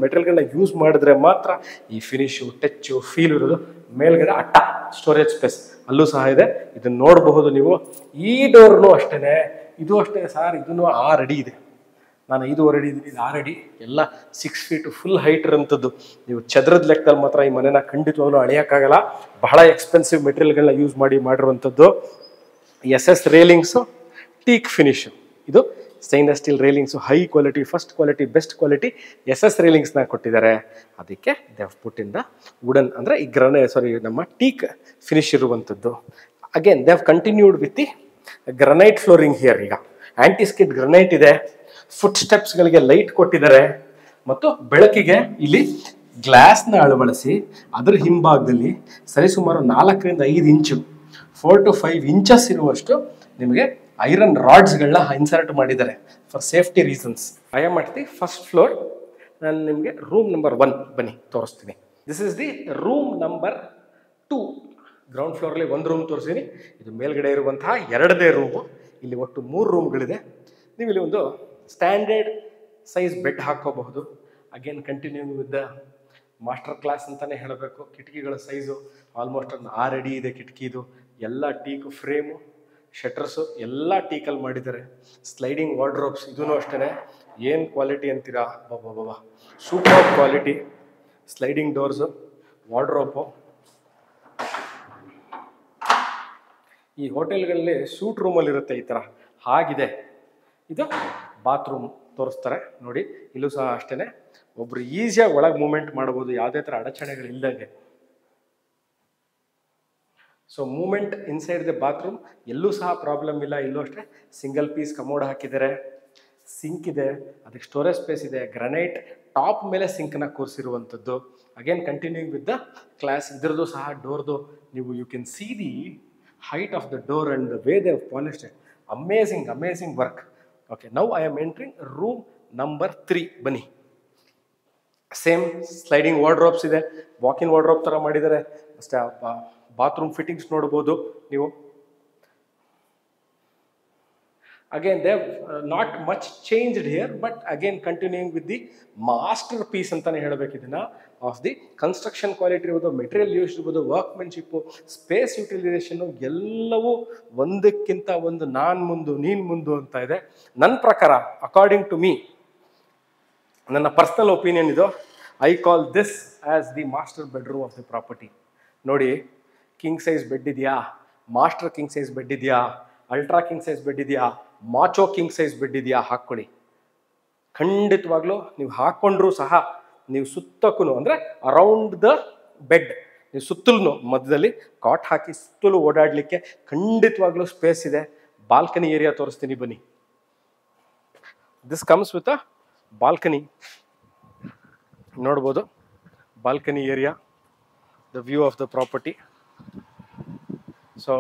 ಮೆಟೀರಿಯಲ್ಗಳನ್ನ use ಮಾಡಿದ್ರೆ ಮಾತ್ರ ಈ finish, touch, feel ಇರೋದು. ಮೇಲ್ಗಡೆ ಅಟ್ಟ ಸ್ಟೋರೇಜ್ ಸ್ಪೇಸ್ ಅಲ್ಲೂ ಸಹ ಇದೆ, ಇದನ್ನ ನೋಡಬಹುದು ನೀವು. ಈ ಡೋರ್ನು ಅಷ್ಟೇನೆ, ಇದು ಅಷ್ಟೇ ಸರ್, ಇದನ್ನು 6 ಅಡಿ ಇದೆ. ನಾನು 5.5 ಅಡಿ ಇದ್ದೀನಿ, 6 ಅಡಿ, ಎಲ್ಲ 6 ಫೀಟ್ ಫುಲ್ ಹೈಟ್ ಇರೋಂಥದ್ದು. ನೀವು ಚದರದ ಲೆಕ್ಕದಲ್ಲಿ ಮಾತ್ರ ಈ ಮನೆನ ಖಂಡಿತವಾಗ್ಲೂ ಅಳೆಯೋಕ್ಕಾಗಲ್ಲ. ಬಹಳ ಎಕ್ಸ್ಪೆನ್ಸಿವ್ ಮೆಟೀರಿಯಲ್ಗಳನ್ನ ಯೂಸ್ ಮಾಡಿರುವಂಥದ್ದು. SS ರೇಲಿಂಗ್ಸು, ಟೀಕ್ ಫಿನಿಶ್, ಇದು stainless steel railings, high quality, first quality, best quality SS ರೇಲಿಂಗ್ಸ್ನ ಕೊಟ್ಟಿದ್ದಾರೆ. ಅದಕ್ಕೆ they have put in the wooden, ಅಂದರೆ ಈ ನಮ್ಮ ಟೀಕ್ ಫಿನಿಶ್ ಇರುವಂಥದ್ದು. Again they have continued with the granite flooring here. ಈಗ anti skid granite ಇದೆ, ಫುಟ್ ಸ್ಟೆಪ್ಸ್ಗಳಿಗೆ ಲೈಟ್ ಕೊಟ್ಟಿದ್ದಾರೆ, ಮತ್ತು ಬೆಳಕಿಗೆ ಇಲ್ಲಿ ಗ್ಲಾಸ್ನ ಅಳವಡಿಸಿ ಅದರ ಹಿಂಭಾಗದಲ್ಲಿ ಸರಿಸುಮಾರು 4 ರಿಂದ 5 ಇಂಚು, 4 to 5 ಇಂಚಸ್ ಇರುವಷ್ಟು ನಿಮಗೆ ಐರನ್ ರಾಡ್ಸ್ಗಳನ್ನ ಇನ್ಸರ್ಟ್ ಮಾಡಿದ್ದಾರೆ for safety reasons. I am at the first floor. ನಾನು ನಿಮಗೆ ರೂಮ್ ನಂಬರ್ 1 ಬನ್ನಿ ತೋರಿಸ್ತೀನಿ. This is the room number 2. Ground ಫ್ಲೋರಲ್ಲಿ 1 ರೂಮ್ ತೋರಿಸ್ತೀನಿ. ಇದು ಮೇಲ್ಗಡೆ ಇರುವಂತಹ 2ನೇ ರೂಮು. ಇಲ್ಲಿ ಒಟ್ಟು 3 ರೂಮ್ಗಳಿದೆ. ನೀವು ಇಲ್ಲಿ ಒಂದು ಸ್ಟ್ಯಾಂಡರ್ಡ್ ಸೈಜ್ ಬೆಡ್ ಹಾಕೋಬಹುದು. Again continuing with the master class ಅಂತಾನೆ ಹೇಳಬೇಕು. ಕಿಟಕಿಗಳ ಸೈಜು ಆಲ್ಮೋಸ್ಟ್ 6 ಅಡಿ ಇದೆ ಕಿಟಕಿದು. ಎಲ್ಲ ಟೀಕ್ ಫ್ರೇಮು, ಶಟರ್ಸು ಎಲ್ಲ ಟೀಕಲ್ಲಿ ಮಾಡಿದ್ದಾರೆ. ಸ್ಲೈಡಿಂಗ್ ವಾರ್ಡ್ರೋಬ್ಸ್, ಇದೂ ಅಷ್ಟೇ. ಏನು ಕ್ವಾಲಿಟಿ ಅಂತೀರಾ, ಬಾಬಾ, super quality. Sliding doors, wardrobe. ಈ ಹೋಟೆಲ್ಗಳಲ್ಲಿ ಸೂಟ್ ರೂಮಲ್ಲಿ ಇರುತ್ತೆ ಈ ಥರ, ಹಾಗಿದೆ. ಇದು ಬಾತ್ರೂಮ್ ತೋರಿಸ್ತಾರೆ ನೋಡಿ. ಇಲ್ಲೂ ಸಹ ಅಷ್ಟೇ, ಒಬ್ರು ಈಸಿಯಾಗಿ ಒಳಗೆ ಮೂವ್ಮೆಂಟ್ ಮಾಡ್ಬೋದು, ಯಾವುದೇ ಥರ ಅಡಚಣೆಗಳಿಲ್ಲದೆ. So movement inside the bathroom ಎಲ್ಲೂ ಸಹ ಪ್ರಾಬ್ಲಮ್ ಇಲ್ಲ. ಇಲ್ಲೂ ಅಷ್ಟೇ ಸಿಂಗಲ್ ಪೀಸ್ ಕಮೋಡ್ ಹಾಕಿದ್ದಾರೆ, ಸಿಂಕ್ ಇದೆ, ಅದಕ್ಕೆ ಸ್ಟೋರೇಜ್ ಸ್ಪೇಸ್ ಇದೆ, ಗ್ರನೈಟ್ ಟಾಪ್ ಮೇಲೆ ಸಿಂಕ್ನ ಕೂರಿಸಿರುವಂಥದ್ದು. Again continuing with the class. ಇದರದ್ದು ಸಹ ಡೋರ್ದು ನೀವು you can see the height of the door and the way they have polished it. Amazing work. Okay, now I am entering room number 3. ಬನ್ನಿ. Same sliding wardrobes ಇದೆ, walk in wardrobe ಥರ ಮಾಡಿದ್ದಾರೆ. ಅಷ್ಟೇ, bathroom fittings ನೋಡ್ಬೋದು ನೀವು. Again they not much changed here, but again continuing with the masterpiece ಅಂತಾನೆ ಹೇಳಬೇಕು ಇದನ್ನ. ಆಫ್ ದಿ ಕನ್ಸ್ಟ್ರಕ್ಷನ್ ಕ್ವಾಲಿಟಿ ಇರ್ಬೋದು, ಮೆಟೀರಿಯಲ್ ಯೂಸ್ ಇರ್ಬೋದು, ವರ್ಕ್ಮೆನ್ಶಿಪ್ಪು, ಸ್ಪೇಸ್ ಯುಟಿಲೈಸೇಷನ್ನು ಎಲ್ಲವೂ ಒಂದಕ್ಕಿಂತ ಒಂದು ನಾನು ಮುಂದು ನೀನು ಮುಂದು ಅಂತ ಇದೆ. ನನ್ನ ಪ್ರಕಾರ, ಅಕಾರ್ಡಿಂಗ್ ಟು ಮೀ, ನನ್ನ ಪರ್ಸನಲ್ ಒಪಿನಿಯನ್ ಇದು, I call this as the master bedroom of the property. ನೋಡಿ, ಕಿಂಗ್ ಸೈಜ್ ಬೆಡ್ ಇದೆಯಾ, ಮಾಸ್ಟರ್ ಕಿಂಗ್ ಸೈಜ್ ಬೆಡ್ ಇದೆಯಾ, ಅಲ್ಟ್ರಾ ಕಿಂಗ್ ಸೈಜ್ ಬೆಡ್ ಇದೆಯಾ, ಮಾಚೋ ಕಿಂಗ್ ಸೈಜ್ ಬೆಡ್ ಇದೆಯಾ, ಹಾಕ್ಕೊಳ್ಳಿ. ಖಂಡಿತವಾಗ್ಲೂ ನೀವು ಹಾಕ್ಕೊಂಡ್ರೂ ಸಹ ನೀವು ಸುತ್ತಕ್ಕೂ ಅಂದರೆ ಅರೌಂಡ್ ದ ಬೆಡ್ ನೀವು ಸುತ್ತಲೂ ಮಧ್ಯದಲ್ಲಿ ಕಾಟ್ ಹಾಕಿ ಸುತ್ತಲೂ ಓಡಾಡಲಿಕ್ಕೆ ಖಂಡಿತವಾಗ್ಲೂ ಸ್ಪೇಸ್ ಇದೆ. ಬಾಲ್ಕನಿ ಏರಿಯಾ ತೋರಿಸ್ತೀನಿ ಬನ್ನಿ. This comes with a balcony. ನೋಡ್ಬೋದು balcony area, the view of the property. So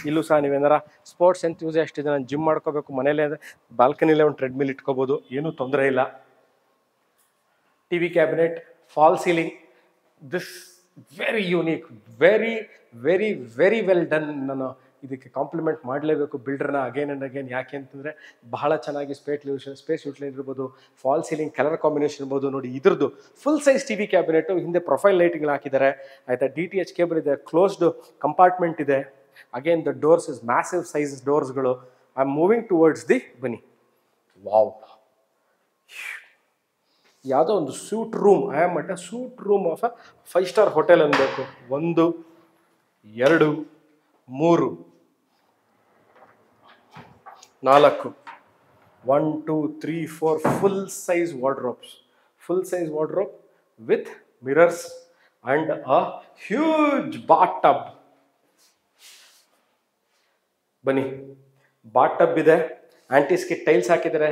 ಇಲ್ಲೂ ಸಹ ನೀವೇನಾರ ಸ್ಪೋರ್ಟ್ಸ್ ಎಂಥ್ಯೂಸಿಯಾಸ್ಟ್ ಇದೆ, ನಾನು ಜಿಮ್ ಮಾಡ್ಕೋಬೇಕು ಮನೇಲೇ ಅಂದರೆ ಬಾಲ್ಕನಿಲೇ ಒಂದು ಟ್ರೆಡ್ಮಿಲ್ ಇಟ್ಕೋಬೋದು, ಏನೂ ತೊಂದರೆ ಇಲ್ಲ. TV cabinet, fall ceiling, this very unique, very very very well done. ನಾನು ಇದಕ್ಕೆ ಕಾಂಪ್ಲಿಮೆಂಟ್ ಮಾಡಲೇಬೇಕು ಬಿಲ್ಡರ್ನ ಅಗೇನ್ ಆ್ಯಂಡ್ ಅಗೇನ್. ಯಾಕೆ ಅಂತಂದರೆ ಬಹಳ ಚೆನ್ನಾಗಿ ಸ್ಪೇಸ್ ಯೂಟಿಲೈಸ್ ಇರ್ಬೋದು, ಫಾಲ್ ಸೀಲಿಂಗ್ ಕಲರ್ ಕಾಂಬಿನೇಷನ್ ಇರ್ಬೋದು. ನೋಡಿ ಇದ್ರದ್ದು full size T V cabinet, ಹಿಂದೆ ಪ್ರೊಫೈಲ್ ಲೈಟಿಂಗ್ ಹಾಕಿದ್ದಾರೆ ಆಯಿತಾ. DTH ಕೇಬಲ್ ಇದೆ, ಕ್ಲೋಸ್ಡ್ ಕಂಪಾರ್ಟ್ಮೆಂಟ್ ಇದೆ. Again the doors is massive size ಡೋರ್ಸ್ಗಳು. I am moving towards the ಬನ್ನಿ. ವಾವ್, ಯಾವುದೋ ಒಂದು suite room. I am at a suite room of a 5 star hotel ಅನ್ಬೇಕು. 1 2 3 4 1 2 3 4 full size wardrobe with mirrors and a huge bathtub. ಬನ್ನಿ, bathtub ಇದೆ, antiskid tiles ಹಾಕಿದ್ದಾರೆ,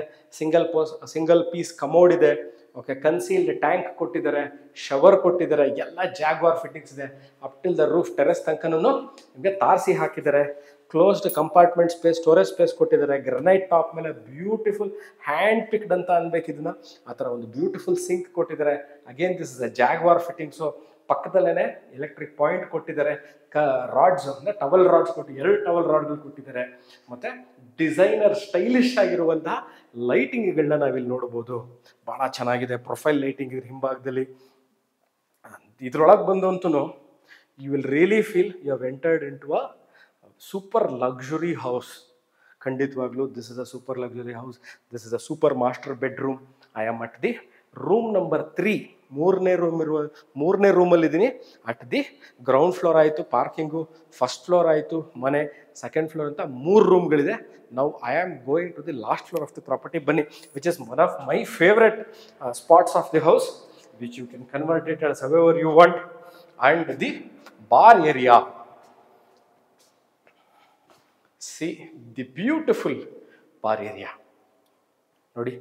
single piece commode ಇದೆ. Okay, concealed tank ಕೊಟ್ಟಿದ್ದಾರೆ, shower ಕೊಟ್ಟಿದ್ದಾರೆ, ಎಲ್ಲ Jaguar fittings ಇದೆ. Up till the roof terrace ತನಕನೂ ನಿಮಗೆ ತಾರಸಿ ಹಾಕಿದ್ದಾರೆ. Closed compartment space, storage space ಕೊಟ್ಟಿದ್ದಾರೆ. ಗ್ರನೈಟ್ ಟಾಪ್ ಮೇಲೆ ಬ್ಯೂಟಿಫುಲ್ ಹ್ಯಾಂಡ್ ಪಿಕ್ಡ್ ಅಂತ ಅನ್ಬೇಕು ಇದನ್ನ, ಆ ಥರ ಒಂದು ಬ್ಯೂಟಿಫುಲ್ ಸಿಂಕ್ ಕೊಟ್ಟಿದ್ದಾರೆ. Again this is a Jaguar fittings. ಪಕ್ಕದಲ್ಲೇ ಎಲೆಕ್ಟ್ರಿಕ್ ಪಾಯಿಂಟ್ ಕೊಟ್ಟಿದ್ದಾರೆ. ರಾಡ್ಸ್ ಅಂದರೆ ಟವಲ್ ರಾಡ್ಸ್ ಕೊಟ್ಟು 2 ಟವಲ್ ರಾಡ್ಗಳು ಕೊಟ್ಟಿದ್ದಾರೆ. ಮತ್ತು ಡಿಸೈನರ್ ಸ್ಟೈಲಿಶ್ ಆಗಿರುವಂತಹ ಲೈಟಿಂಗ್ಗಳನ್ನ ನಾವಿಲ್ಲಿ ನೋಡ್ಬೋದು. ಭಾಳ ಚೆನ್ನಾಗಿದೆ ಪ್ರೊಫೈಲ್ ಲೈಟಿಂಗ್ ಇದ್ರ ಹಿಂಭಾಗದಲ್ಲಿ. ಇದ್ರೊಳಗೆ ಬಂದು ಅಂತೂ you will really feel you have entered in to a super luxury house. ಖಂಡಿತವಾಗ್ಲೂ this is a super luxury house. This is a super master bedroom. I am at the room number 3, 3ನೇ ರೂಮಲ್ಲಿದ್ದೀನಿ. At the ground floor ಆಯಿತು parking, first floor ಆಯಿತು ಮನೆ, second floor ಅಂತ 3 ರೂಮ್ಗಳಿದೆ. Now I am going to the last floor of the property. ಬನ್ನಿ, which is one of my favourite spots of the house, which you can convert it as however you want. And the bar area. See the beautiful bar area. ನೋಡಿ,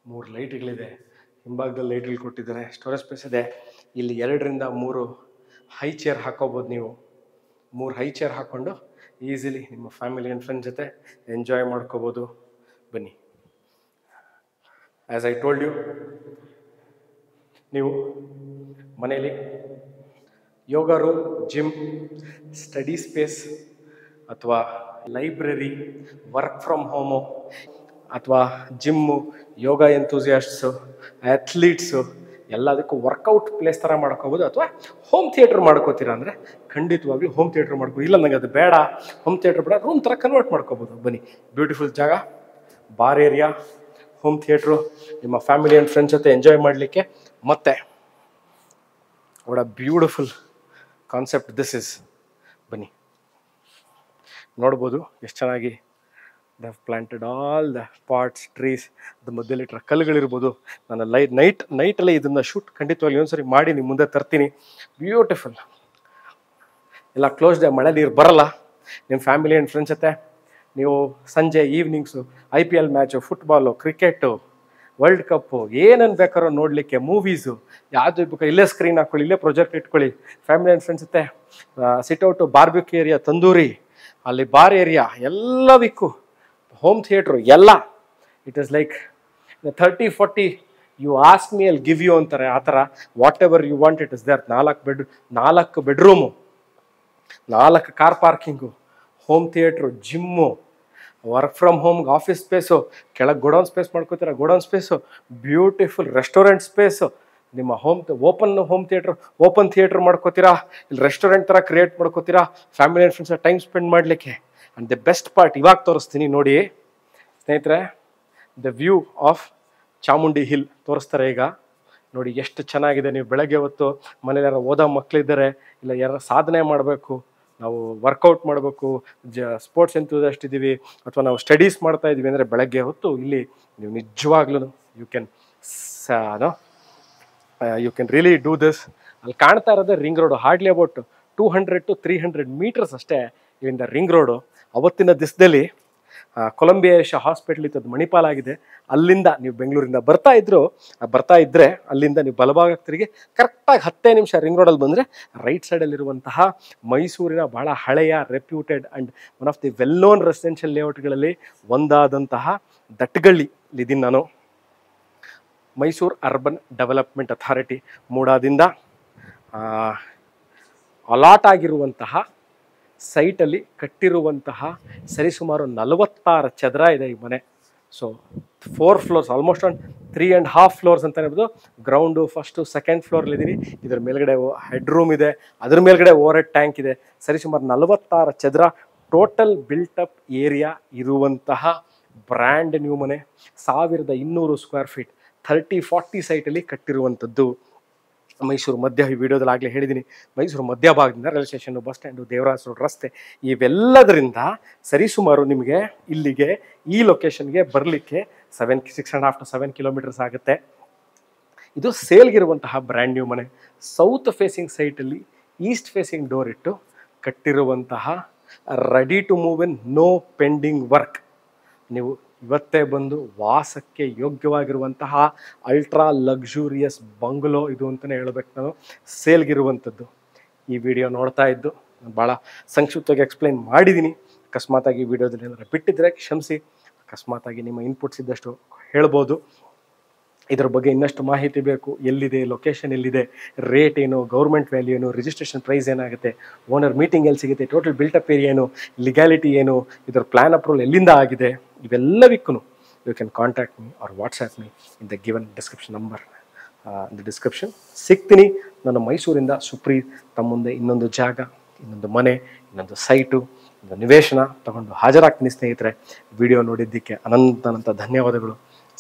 3 ಲೈಟ್ಗಳಿದೆ, ಹಿಂಭಾಗದಲ್ಲಿ ಲೈಟ್ಗಳು ಕೊಟ್ಟಿದ್ದಾರೆ, storage space ಇದೆ. ಇಲ್ಲಿ 2ರಿಂದ 3 high chair ಹಾಕೋಬೋದು. ನೀವು 3 high chair ಹಾಕ್ಕೊಂಡು easily ನಿಮ್ಮ ಫ್ಯಾಮಿಲಿ ಆ್ಯಂಡ್ ಫ್ರೆಂಡ್ಸ್ ಜೊತೆ ಎಂಜಾಯ್ ಮಾಡ್ಕೋಬೋದು. ಬನ್ನಿ, ಆ್ಯಸ್ ಐ ಟೋಲ್ಡ್ ಯು, ನೀವು ಮನೇಲಿ ಯೋಗ ರೂಮ್, ಜಿಮ್, ಸ್ಟಡಿ ಸ್ಪೇಸ್ ಅಥವಾ ಲೈಬ್ರರಿ, ವರ್ಕ್ ಫ್ರಮ್ ಹೋಮು ಅಥವಾ ಜಿಮ್ಮು, ಯೋಗ ಎಂಥೂಸಿಯಾಸ್ಟ್ಸು, ಅಥ್ಲೀಟ್ಸು ಎಲ್ಲದಕ್ಕೂ ವರ್ಕೌಟ್ ಪ್ಲೇಸ್ ಥರ ಮಾಡ್ಕೋಬೋದು. ಅಥವಾ ಹೋಮ್ ಥಿಯೇಟ್ರ್ ಮಾಡ್ಕೋತೀರಾ ಅಂದರೆ ಖಂಡಿತವಾಗ್ಲೂ ಹೋಮ್ ಥಿಯೇಟ್ರ್ ಮಾಡ್ಕೋ. ಇಲ್ಲ ನನಗೆ ಅದು ಬೇಡ, ಹೋಮ್ ಥಿಯೇಟ್ರ್ ಬೇಡ, ರೂಮ್ ಥರ ಕನ್ವರ್ಟ್ ಮಾಡ್ಕೋಬೋದು. ಬನ್ನಿ, ಬ್ಯೂಟಿಫುಲ್ ಜಾಗ, ಬಾರ್ ಏರಿಯಾ, ಹೋಮ್ ಥಿಯೇಟ್ರು, ನಿಮ್ಮ ಫ್ಯಾಮಿಲಿ ಆ್ಯಂಡ್ ಫ್ರೆಂಡ್ಸ್ ಜೊತೆ ಎಂಜಾಯ್ ಮಾಡಲಿಕ್ಕೆ. ಮತ್ತು what a beautiful concept this is. ಬನ್ನಿ, ನೋಡ್ಬೋದು ಎಷ್ಟು ಚೆನ್ನಾಗಿ they have planted all the pots, trees. ಅದು ಮಧ್ಯಲ್ಲಿಟ್ಟರೆ ಕಲ್ಲುಗಳಿರ್ಬೋದು. ನಾನು ನೈಟಲ್ಲಿ ಇದನ್ನು ಶೂಟ್ ಖಂಡಿತವಾಗಿ ಇನ್ನೊಂದ್ಸರಿ ಮಾಡಿ ನಿಮ್ಮ ಮುಂದೆ ತರ್ತೀನಿ. ಬ್ಯೂಟಿಫುಲ್, ಎಲ್ಲ ಕ್ಲೋಸ್ ಡೇ, ಮಳೆ ನೀರು ಬರಲ್ಲ. ನಿಮ್ಮ ಫ್ಯಾಮಿಲಿ ಆ್ಯಂಡ್ ಫ್ರೆಂಡ್ಸ್ ಜೊತೆ ನೀವು ಸಂಜೆ evenings IPL match, football, cricket, world cup, ಏನನ್ನು ಬೇಕಾದ್ರೂ ನೋಡಲಿಕ್ಕೆ, ಮೂವೀಸು, ಯಾವುದು ಬೇಕಾ ಇಲ್ಲೇ ಸ್ಕ್ರೀನ್ ಹಾಕ್ಕೊಳ್ಳಿ, ಇಲ್ಲೇ ಪ್ರೊಜೆಕ್ಟ್ ಇಟ್ಕೊಳ್ಳಿ. ಫ್ಯಾಮಿಲಿ ಆ್ಯಂಡ್ ಫ್ರೆಂಡ್ಸ್ ಜೊತೆ ಸಿಟ್ಔಟು, ಬಾರ್ಬಿಕ್ಯೂ ಏರಿಯಾ, ತಂದೂರಿ, ಅಲ್ಲಿ ಬಾರ್ ಏರಿಯಾ, ಎಲ್ಲದಕ್ಕೂ ಹೋಮ್ ಥಿಯೇಟ್ರು ಎಲ್ಲ. It is like 30-40 you ask me I'll give you ಅಂತಾರೆ. ಆ ಥರ whatever you want it is there. 4 bedroom, 4 car parking, home theatre, gym, work from ಹೋಮ್ಗೆ office space, ಕೆಳಗೆ godown space ಮಾಡ್ಕೋತೀರ, godown space, beautiful restaurant space. ನಿಮ್ಮ open theatre ಮಾಡ್ಕೋತೀರಾ, ಇಲ್ಲಿ restaurant ಥರ ಕ್ರಿಯೇಟ್ ಮಾಡ್ಕೋತೀರಾ family and friends time spend ಮಾಡಲಿಕ್ಕೆ. And the best part ಇವಾಗ ತೋರಿಸ್ತೀನಿ ನೋಡಿ ಸ್ನೇಹಿತರೆ. The view of Chamundi hill ತೋರಿಸ್ತಾರೆ ಈಗ. ನೋಡಿ ಎಷ್ಟು ಚೆನ್ನಾಗಿದೆ. ನೀವು ಬೆಳಗ್ಗೆ ಹೊತ್ತು ಮನೇಲಿ ಯಾರೋ ಓದೋ ಮಕ್ಕಳಿದ್ದಾರೆ, ಇಲ್ಲ ಯಾರೋ ಸಾಧನೆ ಮಾಡಬೇಕು, ನಾವು ವರ್ಕೌಟ್ ಮಾಡಬೇಕು, ಸ್ಪೋರ್ಟ್ಸ್ ಎಂಥೂಸಿಯಾಸ್ಟ್ ಇದ್ದೀವಿ, ಅಥವಾ ನಾವು ಸ್ಟಡೀಸ್ ಮಾಡ್ತಾ ಇದ್ದೀವಿ ಅಂದರೆ ಬೆಳಗ್ಗೆ ಹೊತ್ತು ಇಲ್ಲಿ ನೀವು ನಿಜವಾಗ್ಲೂ you can really do this. ಅಲ್ಲಿ ಕಾಣ್ತಾ ಇರೋದೇ ring road. Hardly about 200 to 300 metres ಅಷ್ಟೇ ಇಲ್ಲಿಂದ ರಿಂಗ್ ರೋಡು. ಅವತ್ತಿನ ದಿವಸದಲ್ಲಿ ಕೊಲಂಬಿಯಾ ಏಷ್ಯಾ ಹಾಸ್ಪಿಟಲ್ ಇತ್ತು, ಅದು ಮಣಿಪಾಲ್ ಆಗಿದೆ. ಅಲ್ಲಿಂದ ನೀವು ಬೆಂಗಳೂರಿಂದ ಬರ್ತಾ ಇದ್ದರೆ ಅಲ್ಲಿಂದ ನೀವು ಬಲಭಾಗಕ್ಕೆ ತಿರುಗಿ ಕರೆಕ್ಟಾಗಿ 10 ನಿಮಿಷ ರಿಂಗ್ ರೋಡಲ್ಲಿ ಬಂದರೆ ರೈಟ್ ಸೈಡಲ್ಲಿರುವಂತಹ ಮೈಸೂರಿನ ಬಹಳ ಹಳೆಯ reputed and one of the well known residential ಲೇಔಟ್ಗಳಲ್ಲಿ ಒಂದಾದಂತಹ ದಟ್ಗಳ್ಳಿಲಿದ್ದೀನಿ ನಾನು. ಮೈಸೂರು ಅರ್ಬನ್ ಡೆವಲಪ್ಮೆಂಟ್ ಅಥಾರಿಟಿ ಮೂಡಾದಿಂದ ಅಲಾಟ್ ಆಗಿರುವಂತಹ ಸೈಟಲ್ಲಿ ಕಟ್ಟಿರುವಂತಹ ಸರಿಸುಮಾರು 46 ಚದರ ಇದೆ ಈ ಮನೆ. ಸೊ 4 ಫ್ಲೋರ್ಸ್, ಆಲ್ಮೋಸ್ಟ್ ಒಂದು 3.5 ಫ್ಲೋರ್ಸ್ ಅಂತ ಹೇಳ್ಬೋದು. ಗ್ರೌಂಡು ಫಸ್ಟು ಸೆಕೆಂಡ್ ಫ್ಲೋರ್ಲಿದ್ದೀನಿ. ಇದರ ಮೇಲ್ಗಡೆ ಹೆಡ್ ರೂಮ್ ಇದೆ, ಅದ್ರ ಮೇಲ್ಗಡೆ ಓವರ್ ಹೆಡ್ ಟ್ಯಾಂಕ್ ಇದೆ. ಸರಿಸುಮಾರು 46 ಚದರ ಟೋಟಲ್ ಬಿಲ್ಟಪ್ ಏರಿಯಾ ಇರುವಂತಹ ಬ್ರ್ಯಾಂಡ್ ನ್ಯೂ ಮನೆ. 1200 ಸ್ಕ್ವೇರ್ ಫೀಟ್ 30-40 ಸೈಟಲ್ಲಿ ಕಟ್ಟಿರುವಂಥದ್ದು. ಮೈಸೂರು ಮಧ್ಯ, ಈ ವಿಡಿಯೋದಲ್ಲಿ ಆಗಲೇ ಹೇಳಿದ್ದೀನಿ, ಮೈಸೂರು ಮಧ್ಯಭಾಗದಿಂದ railway station, bus stand, Devaraja road ರಸ್ತೆ ಇವೆಲ್ಲದರಿಂದ ಸರಿಸುಮಾರು ನಿಮಗೆ ಇಲ್ಲಿಗೆ ಈ ಲೊಕೇಶನ್ಗೆ ಬರಲಿಕ್ಕೆ 6.5 to 7 ಕಿಲೋಮೀಟರ್ಸ್ ಆಗುತ್ತೆ. ಇದು ಸೇಲ್ಗಿರುವಂತಹ ಬ್ರ್ಯಾಂಡ್ ನ್ಯೂ ಮನೆ. ಸೌತ್ ಫೇಸಿಂಗ್ ಸೈಟಲ್ಲಿ ಈಸ್ಟ್ ಫೇಸಿಂಗ್ ಡೋರ್ ಇಟ್ಟು ಕಟ್ಟಿರುವಂತಹ ready to move in, no pending work. ನೀವು ಇವತ್ತೇ ಬಂದು ವಾಸಕ್ಕೆ ಯೋಗ್ಯವಾಗಿರುವಂತಹ ಅಲ್ಟ್ರಾ ಲಕ್ಸುರಿಯಸ್ ಬಂಗ್ಲೋ ಇದು ಅಂತಲೇ ಹೇಳಬೇಕು ನಾನು. ಸೇಲ್ಗಿರುವಂಥದ್ದು. ಈ ವಿಡಿಯೋ ನೋಡ್ತಾ ಇದ್ದು ಭಾಳ ಸಂಕ್ಷಿಪ್ತವಾಗಿ ಎಕ್ಸ್ಪ್ಲೈನ್ ಮಾಡಿದ್ದೀನಿ. ಅಕಸ್ಮಾತಾಗಿ ವಿಡಿಯೋದಲ್ಲಿ ಏನಾದ್ರು ಬಿಟ್ಟಿದ್ರೆ ಕ್ಷಮಿಸಿ. ಅಕಸ್ಮಾತಾಗಿ ನಿಮ್ಮ ಇನ್ಪುಟ್ಸ್ ಇದ್ದಷ್ಟು ಹೇಳ್ಬೋದು. ಇದರ ಬಗ್ಗೆ ಇನ್ನಷ್ಟು ಮಾಹಿತಿ ಬೇಕು, ಎಲ್ಲಿದೆ, ಲೊಕೇಶನ್ ಎಲ್ಲಿದೆ, ರೇಟ್ ಏನು, ಗೌರ್ಮೆಂಟ್ ವ್ಯಾಲ್ಯೂ ಏನು, ರಿಜಿಸ್ಟ್ರೇಷನ್ ಪ್ರೈಸ್ ಏನಾಗುತ್ತೆ, ಓನರ್ ಮೀಟಿಂಗ್ ಎಲ್ಲಿ ಸಿಗುತ್ತೆ, ಟೋಟಲ್ ಬಿಲ್ಟಪ್ ಏರಿಯಾ ಏನು, ಲಿಗ್ಯಾಲಿಟಿ ಏನು, ಇದರ ಪ್ಲಾನ್ ಅಪ್ರೂವಲ್ ಎಲ್ಲಿಂದ ಆಗಿದೆ, ಇವೆಲ್ಲವಿಕ್ಕೂ you can contact me or WhatsApp me in the given description number in the description. ಸಿಗ್ತೀನಿ. ನಾನು ಮೈಸೂರಿಂದ ಸುಪ್ರೀತ್ ತಮ್ಮ ಮುಂದೆ ಇನ್ನೊಂದು ಜಾಗ, ಇನ್ನೊಂದು ಮನೆ, ಇನ್ನೊಂದು ಸೈಟು, ಒಂದು ನಿವೇಶನ ತಗೊಂಡು ಹಾಜರಾಗ್ತೀನಿ ಸ್ನೇಹಿತರೆ. ವಿಡಿಯೋ ನೋಡಿದ್ದಕ್ಕೆ ಅನಂತ ಧನ್ಯವಾದಗಳು.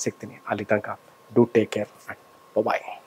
ಸಿಗ್ತೀನಿ. ಅಲ್ಲಿ ತನಕ do take care and bye bye.